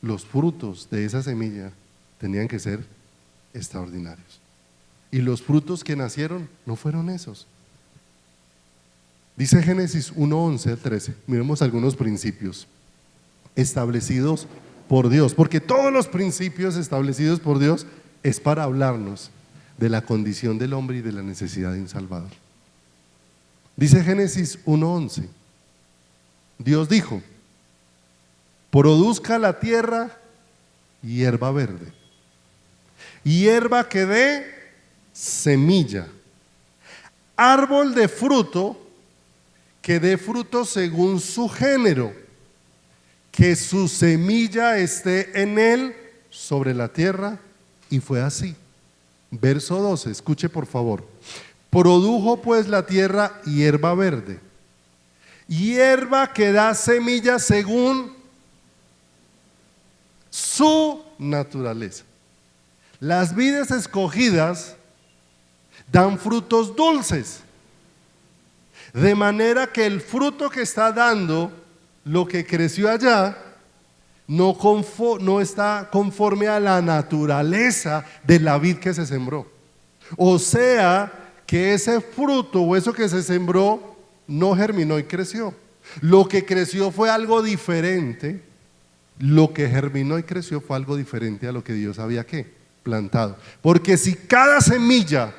los frutos de esa semilla tenían que ser extraordinarios. Y los frutos que nacieron no fueron esos. Dice Génesis 1:11 al 13. Miremos algunos principios establecidos por Dios, porque todos los principios establecidos por Dios es para hablarnos de la condición del hombre y de la necesidad de un Salvador. Dice Génesis 1:11, Dios dijo: produzca la tierra hierba verde, hierba que dé semilla, árbol de fruto que dé fruto según su género, que su semilla esté en él sobre la tierra. Y fue así. Verso 12, escuche por favor. Produjo pues la tierra hierba verde, hierba que da semilla según su naturaleza. Las vides escogidas dan frutos dulces, de manera que el fruto que está dando lo que creció allá no está conforme a la naturaleza de la vid que se sembró. O sea que ese fruto o eso que se sembró no germinó y creció. Lo que creció fue algo diferente. Lo que germinó y creció fue algo diferente a lo que Dios había plantado. Porque si cada semilla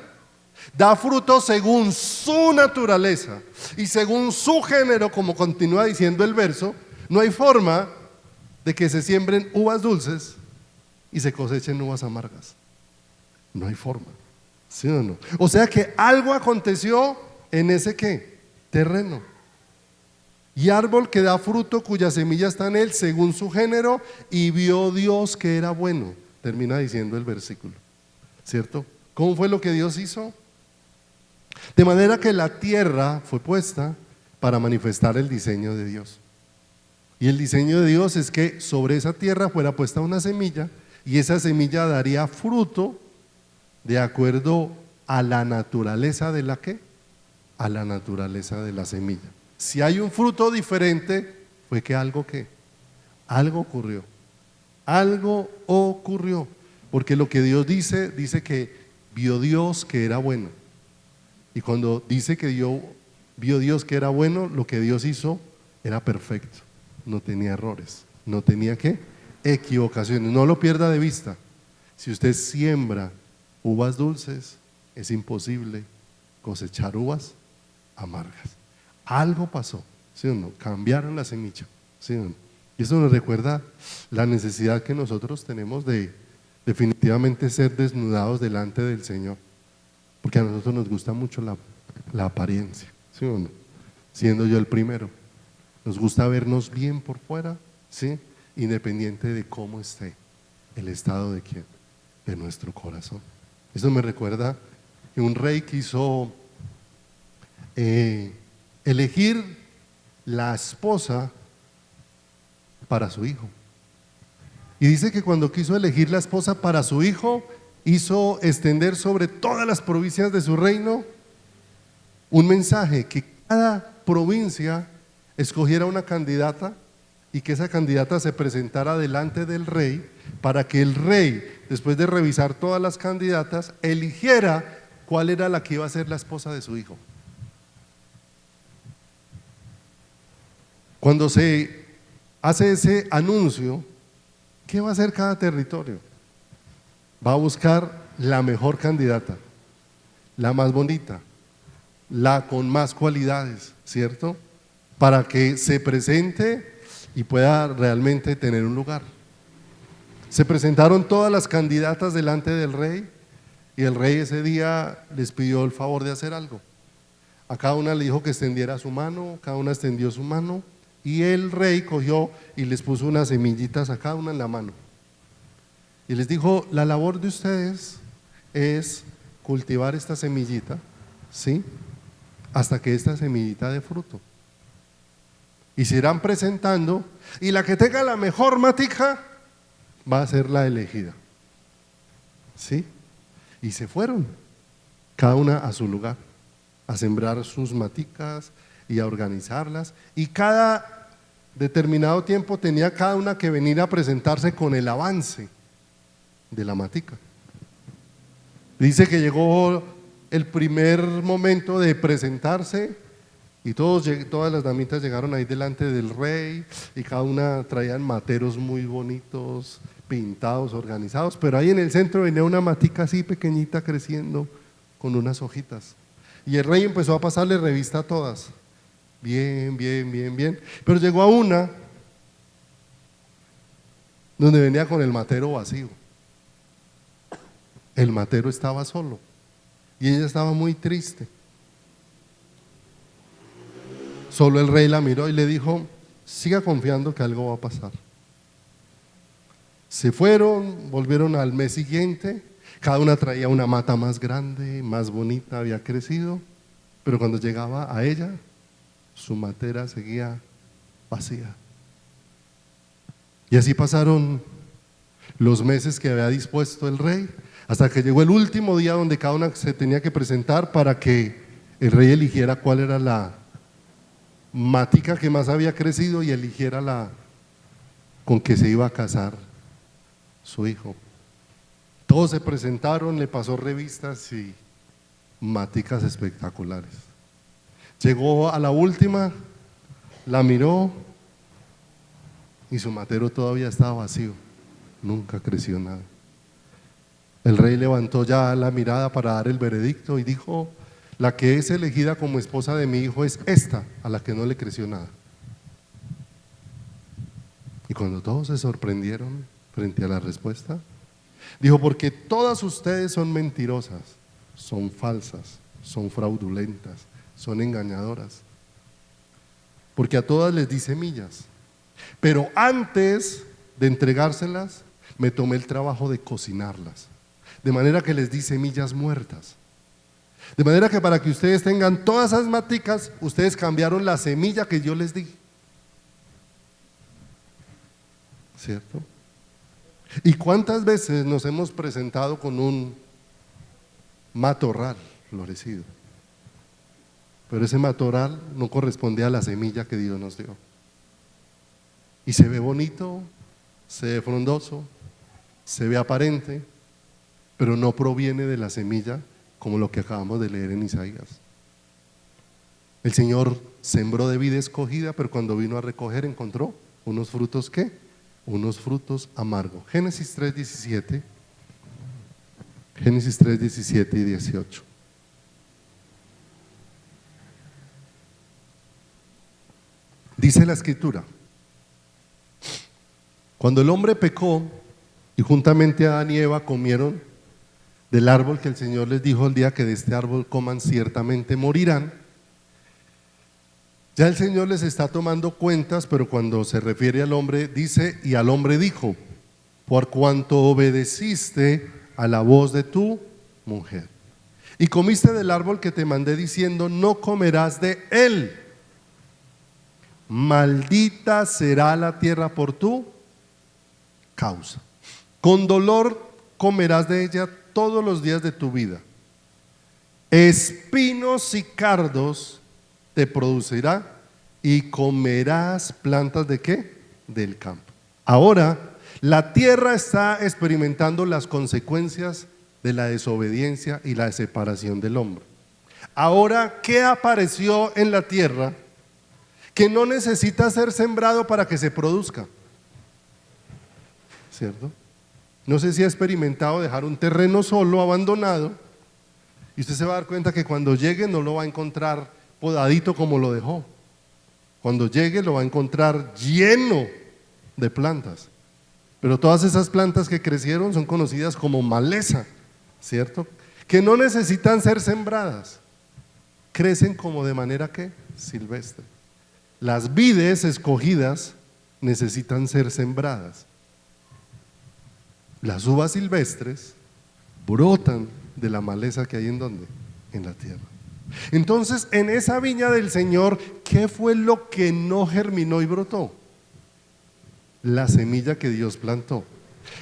da fruto según su naturaleza y según su género, como continúa diciendo el verso, no hay forma de que se siembren uvas dulces y se cosechen uvas amargas. No hay forma, ¿sí o no? O sea que algo aconteció en ese terreno. y árbol que da fruto cuya semilla está en él según su género, y vio Dios que era bueno. Termina diciendo el versículo, ¿cierto? ¿Cómo fue lo que Dios hizo? De manera que la tierra fue puesta para manifestar el diseño de Dios. Y el diseño de Dios es que sobre esa tierra fuera puesta una semilla, y esa semilla daría fruto de acuerdo a la naturaleza de la ¿qué? A la naturaleza de la semilla. Si hay un fruto diferente, fue que algo ocurrió. Algo ocurrió. Porque lo que Dios dice que vio Dios que era bueno. Y cuando dice que vio Dios que era bueno, lo que Dios hizo era perfecto. No tenía errores. No tenía ¿qué? Equivocaciones. No lo pierda de vista. Si usted siembra uvas dulces, es imposible cosechar uvas amargas. Algo pasó, ¿sí o no? Cambiaron la semilla, ¿sí o no? Y eso nos recuerda la necesidad que nosotros tenemos de definitivamente ser desnudados delante del Señor, porque a nosotros nos gusta mucho la apariencia, ¿sí o no? Siendo yo el primero, nos gusta vernos bien por fuera, ¿sí? Independiente de cómo esté el estado de quién, de nuestro corazón. Eso me recuerda que un rey quiso elegir la esposa para su hijo. Y dice que cuando quiso elegir la esposa para su hijo, hizo extender sobre todas las provincias de su reino un mensaje, que cada provincia escogiera una candidata y que esa candidata se presentara delante del rey, para que el rey, después de revisar todas las candidatas, eligiera cuál era la que iba a ser la esposa de su hijo. Cuando se hace ese anuncio, ¿qué va a hacer cada territorio? Va a buscar la mejor candidata, la más bonita, la con más cualidades, ¿cierto? Para que se presente y pueda realmente tener un lugar. Se presentaron todas las candidatas delante del rey, y el rey ese día les pidió el favor de hacer algo. A cada una le dijo que extendiera su mano, cada una extendió su mano, y el rey cogió y les puso unas semillitas a cada una en la mano. Y les dijo: la labor de ustedes es cultivar esta semillita, ¿sí? Hasta que esta semillita dé fruto. Y se irán presentando, y la que tenga la mejor matica va a ser la elegida, ¿sí? Y se fueron, cada una a su lugar, a sembrar sus maticas y a organizarlas, y cada determinado tiempo tenía cada una que venir a presentarse con el avance de la matica. Dice que llegó el primer momento de presentarse, y todas las damitas llegaron ahí delante del rey, y cada una traían materos muy bonitos, pintados, organizados, pero ahí en el centro venía una matica así pequeñita creciendo con unas hojitas, y el rey empezó a pasarle revista a todas, bien, bien, bien, bien, pero llegó a una donde venía con el matero vacío. El matero estaba solo y ella estaba muy triste. Solo el rey la miró y le dijo: siga confiando que algo va a pasar. Se fueron, volvieron al mes siguiente, cada una traía una mata más grande, más bonita, había crecido, pero cuando llegaba a ella, su matera seguía vacía. Y así pasaron los meses que había dispuesto el rey, hasta que llegó el último día donde cada una se tenía que presentar para que el rey eligiera cuál era la matica que más había crecido y eligiera la con que se iba a casar su hijo. Todos se presentaron, le pasó revistas y maticas espectaculares. Llegó a la última, la miró y su matero todavía estaba vacío, nunca creció nada. El rey levantó ya la mirada para dar el veredicto y dijo: la que es elegida como esposa de mi hijo es esta, a la que no le creció nada. Y cuando todos se sorprendieron frente a la respuesta, dijo: porque todas ustedes son mentirosas, son falsas, son fraudulentas, son engañadoras. porque a todas les di semillas. Pero antes de entregárselas, me tomé el trabajo de cocinarlas. De manera que les di semillas muertas. De manera que para que ustedes tengan todas esas maticas, ustedes cambiaron la semilla que yo les di. ¿Cierto? ¿Y cuántas veces nos hemos presentado con un matorral florecido? Pero ese matorral no corresponde a la semilla que Dios nos dio. Y se ve bonito, se ve frondoso, se ve aparente, pero no proviene de la semilla como lo que acabamos de leer en Isaías. El Señor sembró de vid escogida, pero cuando vino a recoger encontró unos frutos ¿qué? Unos frutos amargos. Génesis 3:17, Génesis 3:17 y 18. Dice la escritura: cuando el hombre pecó y juntamente Adán y Eva comieron del árbol que el Señor les dijo: el día que de este árbol coman ciertamente morirán. Ya el Señor les está tomando cuentas, pero cuando se refiere al hombre dice: y al hombre dijo, por cuanto obedeciste a la voz de tu mujer y comiste del árbol que te mandé diciendo, no comerás de él, maldita será la tierra por tu causa, con dolor comerás de ella todos los días de tu vida, espinos y cardos te producirá y comerás plantas ¿de qué? Del campo. Ahora la tierra está experimentando las consecuencias de la desobediencia y la separación del hombre. Ahora, ¿qué apareció en la tierra que no necesita ser sembrado para que se produzca? ¿Cierto? No sé si ha experimentado dejar un terreno solo, abandonado, y usted se va a dar cuenta que cuando llegue no lo va a encontrar podadito como lo dejó. Cuando llegue lo va a encontrar lleno de plantas. Pero todas esas plantas que crecieron son conocidas como maleza, ¿cierto? Que no necesitan ser sembradas. Crecen como de manera ¿qué? Silvestre. Las vides escogidas necesitan ser sembradas. Las uvas silvestres brotan de la maleza que hay en ¿dónde? En la tierra. Entonces, en esa viña del Señor, ¿qué fue lo que no germinó y brotó? La semilla que Dios plantó.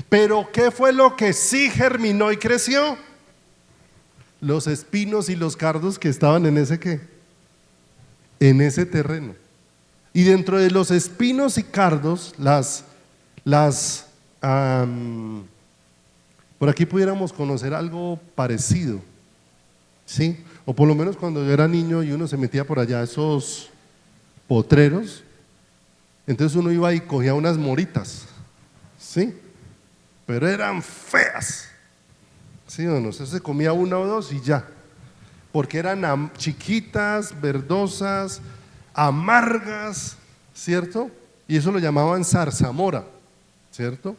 Pero ¿qué fue lo que sí germinó y creció? Los espinos y los cardos que estaban en ese ¿qué? En ese terreno. Y dentro de los espinos y cardos, por aquí pudiéramos conocer algo parecido, ¿sí? O por lo menos cuando yo era niño y uno se metía por allá a esos potreros, entonces uno iba y cogía unas moritas, ¿sí? Pero eran feas, ¿sí o no? Se comía una o dos y ya, porque eran chiquitas, verdosas, amargas, ¿cierto? Y eso lo llamaban zarzamora, ¿cierto?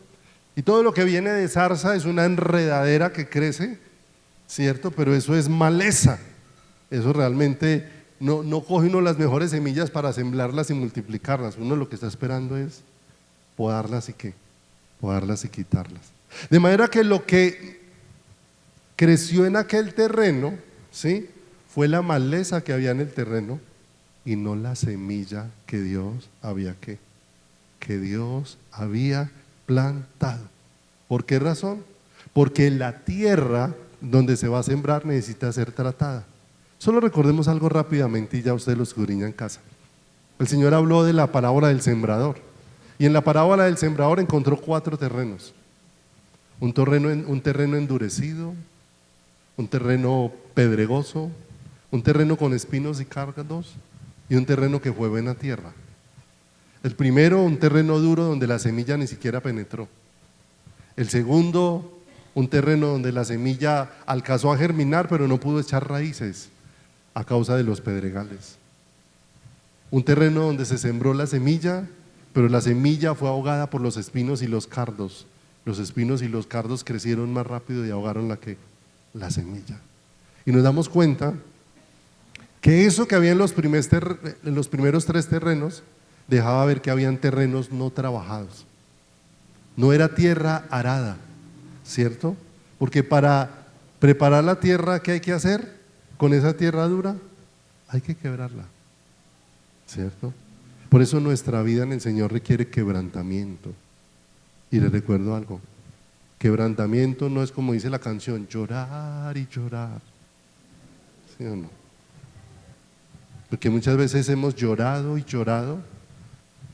Y todo lo que viene de zarza es una enredadera que crece, ¿cierto? Pero eso es maleza. Eso realmente no coge uno las mejores semillas para sembrarlas y multiplicarlas. Uno lo que está esperando es podarlas y ¿qué? Podarlas y quitarlas. De manera que lo que creció en aquel terreno, ¿sí? Fue la maleza que había en el terreno y no la semilla que Dios había que Dios había plantado. ¿Por qué razón? Porque la tierra donde se va a sembrar necesita ser tratada. Solo recordemos algo rápidamente y ya usted lo escudriña en casa. El Señor habló de la parábola del sembrador y en la parábola del sembrador encontró 4 terrenos. Un terreno endurecido, un terreno pedregoso, un terreno con espinos y cardos y un terreno que fue buena tierra. El primero, un terreno duro donde la semilla ni siquiera penetró. El segundo, un terreno donde la semilla alcanzó a germinar pero no pudo echar raíces a causa de los pedregales. Un terreno donde se sembró la semilla, pero la semilla fue ahogada por los espinos y los cardos. Los espinos y los cardos crecieron más rápido y ahogaron la semilla. Y nos damos cuenta Que eso que había en los primeros 3 terrenos, dejaba ver que habían terrenos no trabajados. No era tierra arada, ¿cierto? Porque para preparar la tierra, ¿qué hay que hacer? Con esa tierra dura, hay que quebrarla, ¿cierto? Por eso nuestra vida en el Señor requiere quebrantamiento. Y les recuerdo algo, quebrantamiento no es como dice la canción, llorar y llorar, ¿sí o no? Porque muchas veces hemos llorado y llorado,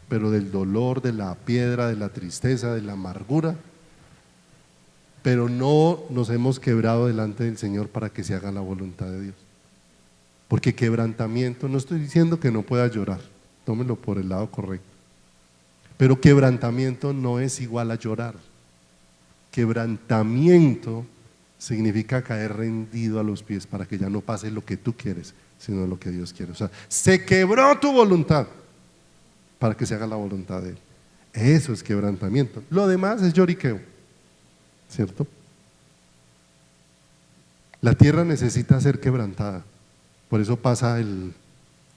pero del dolor, de la piedra, de la tristeza, de la amargura, pero no nos hemos quebrado delante del Señor para que se haga la voluntad de Dios. Porque quebrantamiento, no estoy diciendo que no pueda llorar, tómelo por el lado correcto, pero quebrantamiento no es igual a llorar. Quebrantamiento significa caer rendido a los pies para que ya no pase lo que tú quieres, sino lo que Dios quiere. O sea, se quebró tu voluntad para que se haga la voluntad de Él. Eso es quebrantamiento. Lo demás es lloriqueo, ¿cierto? La tierra necesita ser quebrantada. Por eso pasa el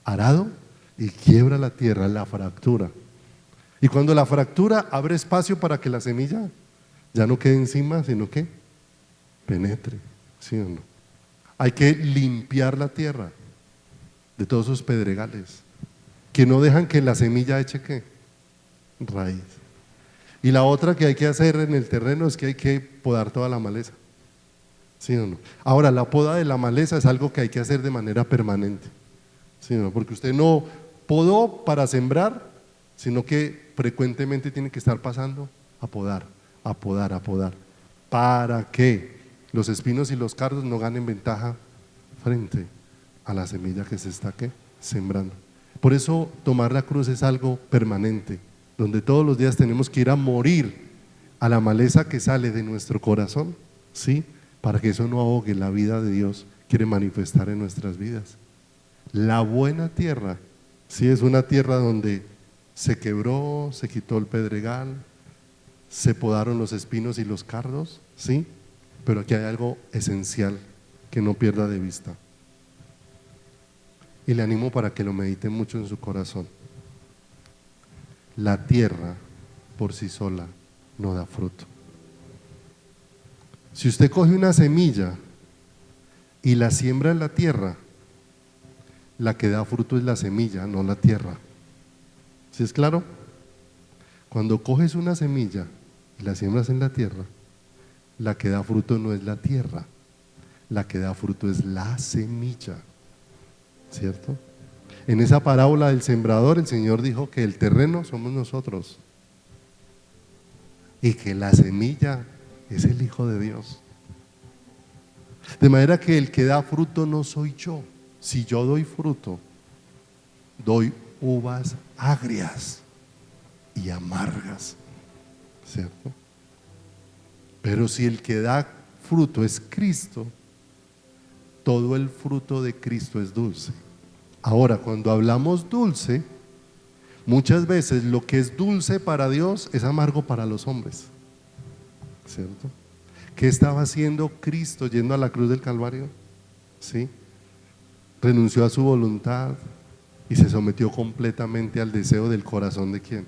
arado y quiebra la tierra, la fractura. Y cuando la fractura abre espacio para que la semilla ya no quede encima, sino que penetre, ¿sí o no? Hay que limpiar la tierra de todos esos pedregales que no dejan que la semilla eche ¿qué? Raíz. Y la otra que hay que hacer en el terreno es que hay que podar toda la maleza, ¿sí o no? Ahora, la poda de la maleza es algo que hay que hacer de manera permanente, ¿sí o no? Porque usted no podó para sembrar, sino que frecuentemente tiene que estar pasando a podar, a podar, a podar, para que los espinos y los cardos no ganen ventaja frente a la semilla que se está ¿qué? Sembrando. Por eso tomar la cruz es algo permanente, donde todos los días tenemos que ir a morir a la maleza que sale de nuestro corazón, ¿sí? Para que eso no ahogue la vida de Dios quiere manifestar en nuestras vidas. La buena tierra, sí, es una tierra donde se quebró, se quitó el pedregal, se podaron los espinos y los cardos, ¿sí? Pero aquí hay algo esencial que no pierda de vista. Y le animo para que lo medite mucho en su corazón. La tierra por sí sola no da fruto. Si usted coge una semilla y la siembra en la tierra, la que da fruto es la semilla, no la tierra. ¿Sí es claro? Cuando coges una semilla y la siembras en la tierra, la que da fruto no es la tierra, la que da fruto es la semilla, ¿cierto? En esa parábola del sembrador, el Señor dijo que el terreno somos nosotros y que la semilla es el Hijo de Dios. De manera que el que da fruto no soy yo. Si yo doy fruto, doy uvas agrias y amargas, ¿cierto? Pero si el que da fruto es Cristo, todo el fruto de Cristo es dulce. Ahora, cuando hablamos dulce, muchas veces lo que es dulce para Dios es amargo para los hombres, ¿cierto? ¿Qué estaba haciendo Cristo yendo a la cruz del Calvario? ¿Sí? Renunció a su voluntad y se sometió completamente al deseo del corazón ¿de quién?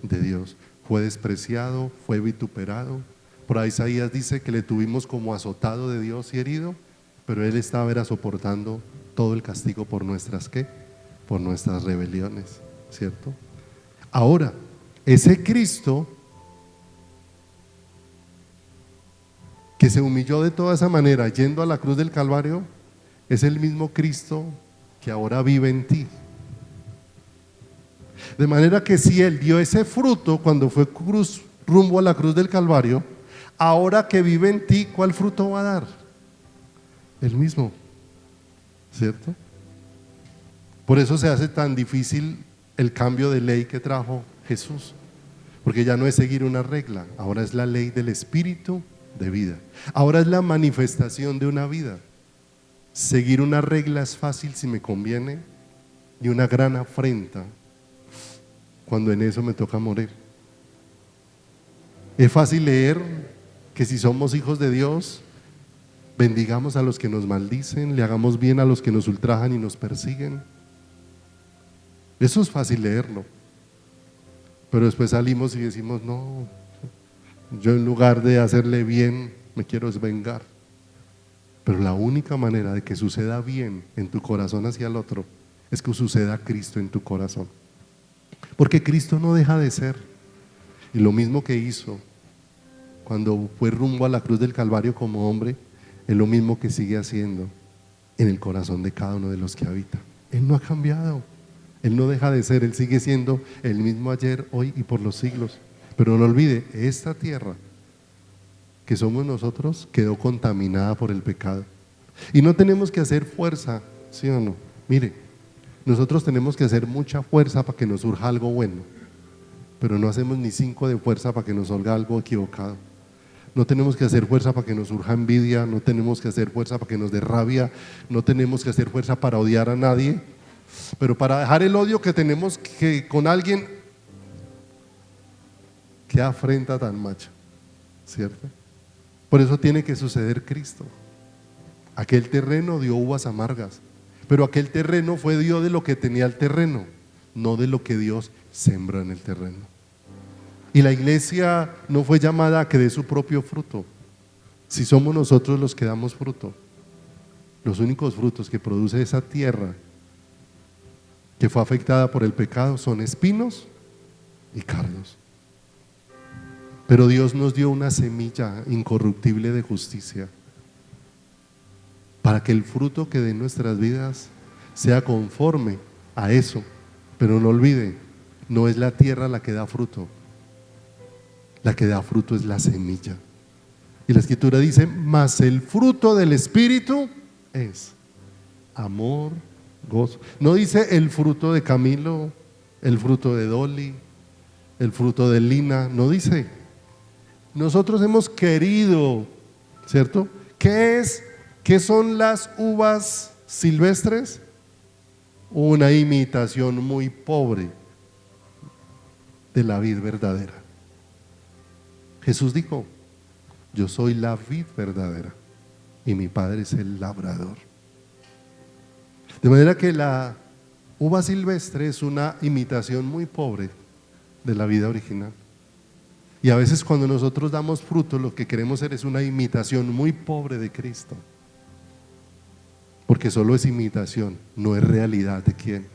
De Dios. Fue despreciado, fue vituperado. Por ahí Isaías dice que le tuvimos como azotado de Dios y herido, pero Él estaba soportando todo el castigo por nuestras ¿qué? Por nuestras rebeliones, ¿cierto? Ahora, ese Cristo que se humilló de toda esa manera yendo a la cruz del Calvario, es el mismo Cristo que ahora vive en ti. De manera que si Él dio ese fruto cuando fue rumbo a la cruz del Calvario, ahora que vive en ti, ¿cuál fruto va a dar? El mismo, ¿cierto? Por eso se hace tan difícil el cambio de ley que trajo Jesús, porque ya no es seguir una regla, ahora es la ley del Espíritu de vida. Ahora es la manifestación de una vida. Seguir una regla es fácil si me conviene y una gran afrenta cuando en eso me toca morir. Es fácil leer que si somos hijos de Dios, bendigamos a los que nos maldicen, le hagamos bien a los que nos ultrajan y nos persiguen. Eso es fácil leerlo, pero después salimos y decimos, no, yo en lugar de hacerle bien, me quiero vengar. Pero la única manera de que suceda bien en tu corazón hacia el otro es que suceda Cristo en tu corazón. Porque Cristo no deja de ser. Y lo mismo que hizo cuando fue rumbo a la cruz del Calvario como hombre, es lo mismo que sigue haciendo en el corazón de cada uno de los que habita. Él no ha cambiado, Él no deja de ser, Él sigue siendo el mismo ayer, hoy y por los siglos. Pero no olvide, esta tierra que somos nosotros quedó contaminada por el pecado. Y no tenemos que hacer fuerza, ¿sí o no? Mire, nosotros tenemos que hacer mucha fuerza para que nos surja algo bueno, pero no hacemos ni 5 de fuerza para que nos salga algo equivocado. No tenemos que hacer fuerza para que nos surja envidia, no tenemos que hacer fuerza para que nos dé rabia, no tenemos que hacer fuerza para odiar a nadie, pero para dejar el odio que tenemos que con alguien que afrenta tan macho, ¿cierto? Por eso tiene que suceder Cristo. Aquel terreno dio uvas amargas, pero aquel terreno fue dio de lo que tenía el terreno, no de lo que Dios sembró en el terreno. Y la iglesia no fue llamada a que dé su propio fruto. Si somos nosotros los que damos fruto, los únicos frutos que produce esa tierra que fue afectada por el pecado son espinos y cardos. Pero Dios nos dio una semilla incorruptible de justicia para que el fruto que dé en nuestras vidas sea conforme a eso. Pero no olvide, no es la tierra la que da fruto, la que da fruto es la semilla. Y la Escritura dice, mas el fruto del Espíritu es amor, gozo. No dice el fruto de Camilo, el fruto de Dolly, el fruto de Lina, no dice. Nosotros hemos querido, ¿cierto? ¿Qué son las uvas silvestres? Una imitación muy pobre de la vid verdadera. Jesús dijo, yo soy la vid verdadera y mi Padre es el labrador. De manera que la uva silvestre es una imitación muy pobre de la vida original. Y a veces cuando nosotros damos fruto, lo que queremos ser es una imitación muy pobre de Cristo. Porque solo es imitación, no es realidad de quién,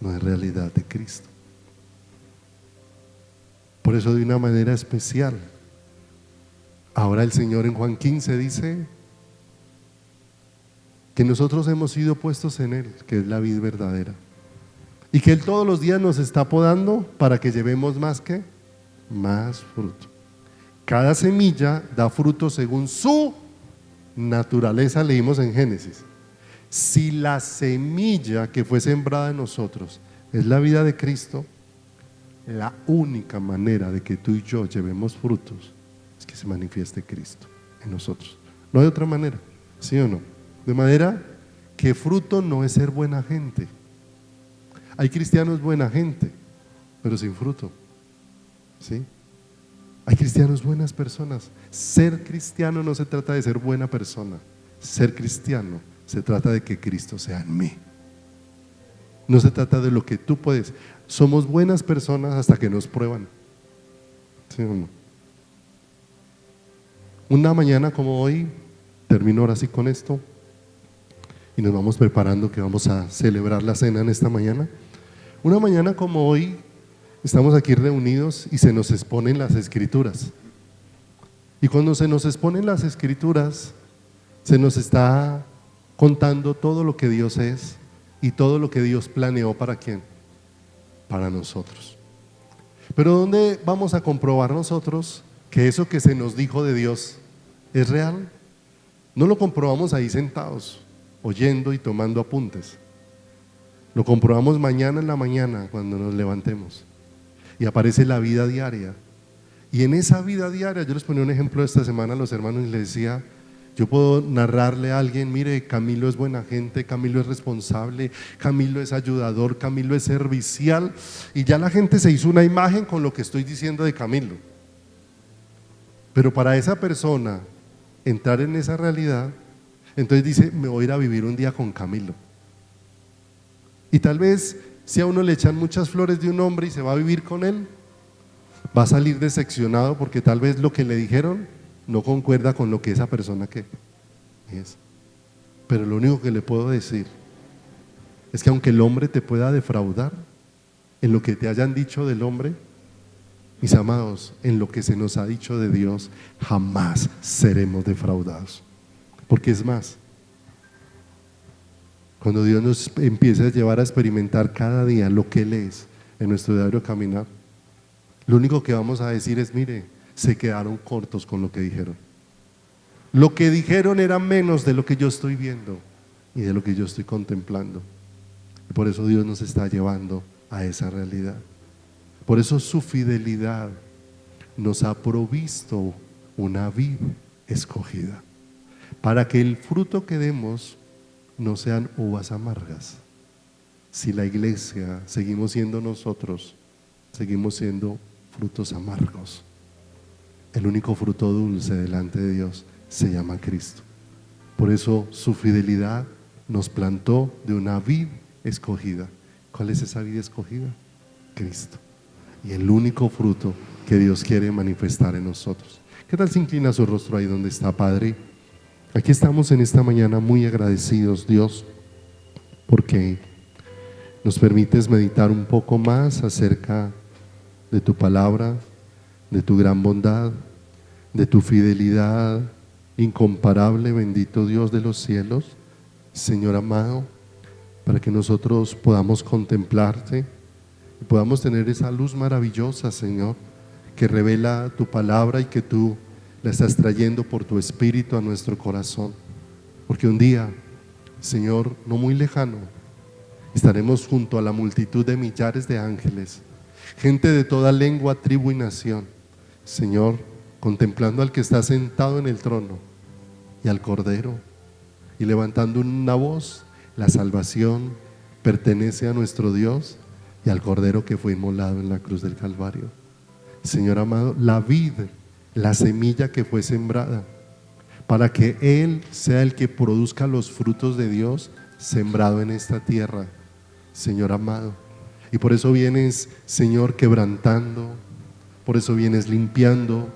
no es realidad de Cristo. Por eso de una manera especial, ahora el Señor en Juan 15 dice que nosotros hemos sido puestos en Él, que es la vid verdadera. Y que Él todos los días nos está podando para que llevemos más que más fruto. Cada semilla da fruto según su naturaleza, leímos en Génesis. Si la semilla que fue sembrada en nosotros es la vida de Cristo, la única manera de que tú y yo llevemos frutos es que se manifieste Cristo en nosotros. No hay otra manera, ¿sí o no? De manera que fruto no es ser buena gente. Hay cristianos buena gente, pero sin fruto. ¿Sí? Hay cristianos buenas personas. Ser cristiano no se trata de ser buena persona. Ser cristiano se trata de que Cristo sea en mí. No se trata de lo que tú puedes. Somos buenas personas hasta que nos prueban. ¿Sí o no? Una mañana como hoy, termino ahora sí con esto y nos vamos preparando que vamos a celebrar la cena en esta mañana. Una mañana como hoy estamos aquí reunidos y se nos exponen las Escrituras. Y cuando se nos exponen las Escrituras, se nos está contando todo lo que Dios es y todo lo que Dios planeó para quién, para nosotros. Pero ¿dónde vamos a comprobar nosotros que eso que se nos dijo de Dios es real? No lo comprobamos ahí sentados, oyendo y tomando apuntes. Lo comprobamos mañana en la mañana cuando nos levantemos y aparece la vida diaria. Y en esa vida diaria, yo les ponía un ejemplo esta semana a los hermanos y les decía, yo puedo narrarle a alguien, mire, Camilo es buena gente, Camilo es responsable, Camilo es ayudador, Camilo es servicial, y ya la gente se hizo una imagen con lo que estoy diciendo de Camilo. Pero para esa persona entrar en esa realidad Entonces dice, me voy a ir a vivir un día con Camilo. Y tal vez si a uno le echan muchas flores de un hombre y se va a vivir con él, va a salir decepcionado porque tal vez lo que le dijeron no concuerda con lo que esa persona que es. Pero lo único que le puedo decir es que aunque el hombre te pueda defraudar en lo que te hayan dicho del hombre, mis amados, en lo que se nos ha dicho de Dios, jamás seremos defraudados. Porque es más, cuando Dios nos empieza a llevar a experimentar cada día lo que Él es en nuestro diario caminar, lo único que vamos a decir es, mire, se quedaron cortos con lo que dijeron. Lo que dijeron era menos de lo que yo estoy viendo y de lo que yo estoy contemplando. Y por eso Dios nos está llevando a esa realidad. Por eso su fidelidad nos ha provisto una vid escogida, para que el fruto que demos no sean uvas amargas. Si la iglesia seguimos siendo nosotros, seguimos siendo frutos amargos. El único fruto dulce delante de Dios se llama Cristo. Por eso su fidelidad nos plantó de una vid escogida. ¿Cuál es esa vid escogida? Cristo. Y el único fruto que Dios quiere manifestar en nosotros. ¿Qué tal si inclina su rostro ahí donde está, Padre? Aquí estamos en esta mañana muy agradecidos, Dios, porque nos permites meditar un poco más acerca de tu palabra, de tu gran bondad, de tu fidelidad incomparable, bendito Dios de los cielos, Señor amado, para que nosotros podamos contemplarte y podamos tener esa luz maravillosa, Señor, que revela tu palabra y que tú la estás trayendo por tu Espíritu a nuestro corazón. Porque un día, Señor, no muy lejano, estaremos junto a la multitud de millares de ángeles, gente de toda lengua, tribu y nación, Señor, contemplando al que está sentado en el trono y al Cordero, y levantando una voz: la salvación pertenece a nuestro Dios y al Cordero que fue inmolado en la cruz del Calvario. Señor amado, la vid, la semilla que fue sembrada, para que Él sea el que produzca los frutos de Dios sembrado en esta tierra, Señor amado. Y por eso vienes, Señor, quebrantando, por eso vienes limpiando,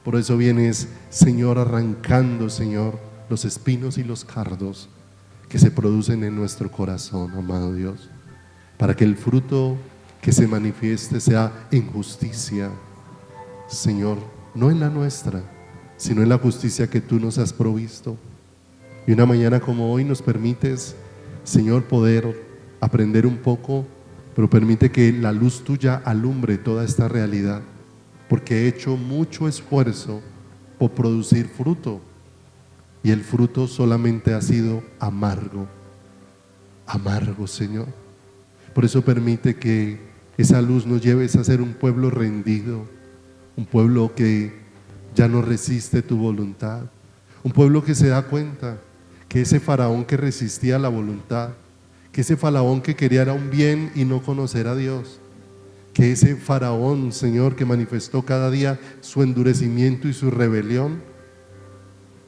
por eso vienes, Señor, arrancando, Señor, los espinos y los cardos que se producen en nuestro corazón, amado Dios, para que el fruto que se manifieste sea en justicia, Señor, no en la nuestra, sino en la justicia que tú nos has provisto. Y una mañana como hoy nos permites, Señor, poder aprender un poco, pero permite que la luz tuya alumbre toda esta realidad, porque he hecho mucho esfuerzo por producir fruto, y el fruto solamente ha sido amargo, amargo, Señor. Por eso permite que esa luz nos lleve a ser un pueblo rendido, un pueblo que ya no resiste tu voluntad, un pueblo que se da cuenta que ese faraón que resistía la voluntad, que ese faraón que quería era un bien y no conocer a Dios, que ese faraón, Señor, que manifestó cada día su endurecimiento y su rebelión,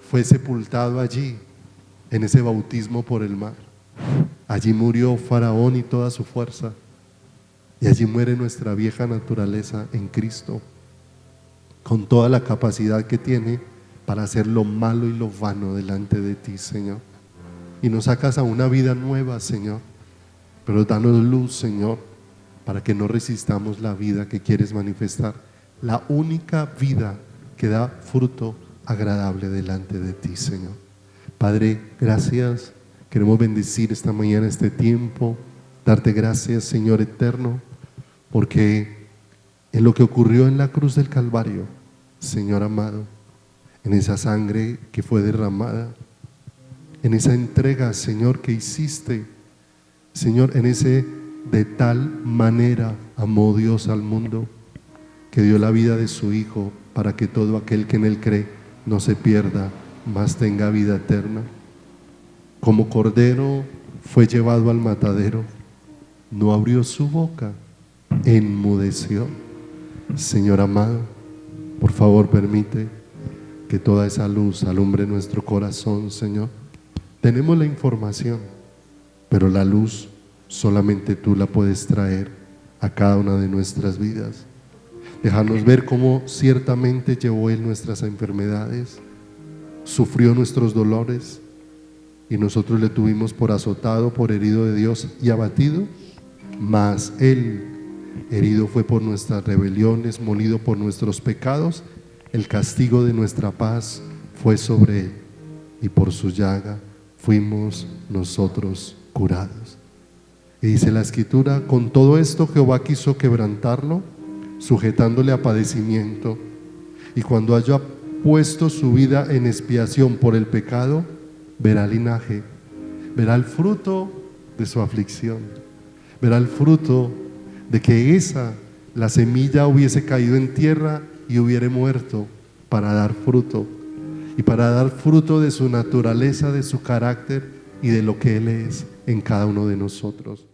fue sepultado allí, en ese bautismo por el mar. Allí murió faraón y toda su fuerza, y allí muere nuestra vieja naturaleza en Cristo, con toda la capacidad que tiene para hacer lo malo y lo vano delante de ti, Señor. Y nos sacas a una vida nueva, Señor, pero danos luz, Señor, para que no resistamos la vida que quieres manifestar, la única vida que da fruto agradable delante de ti, Señor. Padre, gracias. Queremos bendecir esta mañana este tiempo, darte gracias, Señor eterno, porque en lo que ocurrió en la cruz del Calvario, Señor amado, en esa sangre que fue derramada, en esa entrega, Señor, que hiciste, Señor, en ese de tal manera amó Dios al mundo, que dio la vida de su Hijo, para que todo aquel que en Él cree no se pierda, mas tenga vida eterna. Como cordero fue llevado al matadero, no abrió su boca, enmudeció. Señor amado, por favor permite que toda esa luz alumbre nuestro corazón, Señor, Tenemos la información, pero la luz solamente tú la puedes traer a cada una de nuestras vidas. Déjanos ver cómo ciertamente llevó Él nuestras enfermedades, sufrió nuestros dolores, y nosotros le tuvimos por azotado, por herido de Dios y abatido, mas Él herido fue por nuestras rebeliones, molido por nuestros pecados, el castigo de nuestra paz fue sobre Él, y por su llaga fuimos nosotros curados. Y dice la Escritura, con todo esto Jehová quiso quebrantarlo, sujetándole a padecimiento, y cuando haya puesto su vida en expiación por el pecado, verá linaje, verá el fruto de su aflicción, verá el fruto de que la semilla hubiese caído en tierra y hubiere muerto para dar fruto, y para dar fruto de su naturaleza, de su carácter y de lo que Él es en cada uno de nosotros.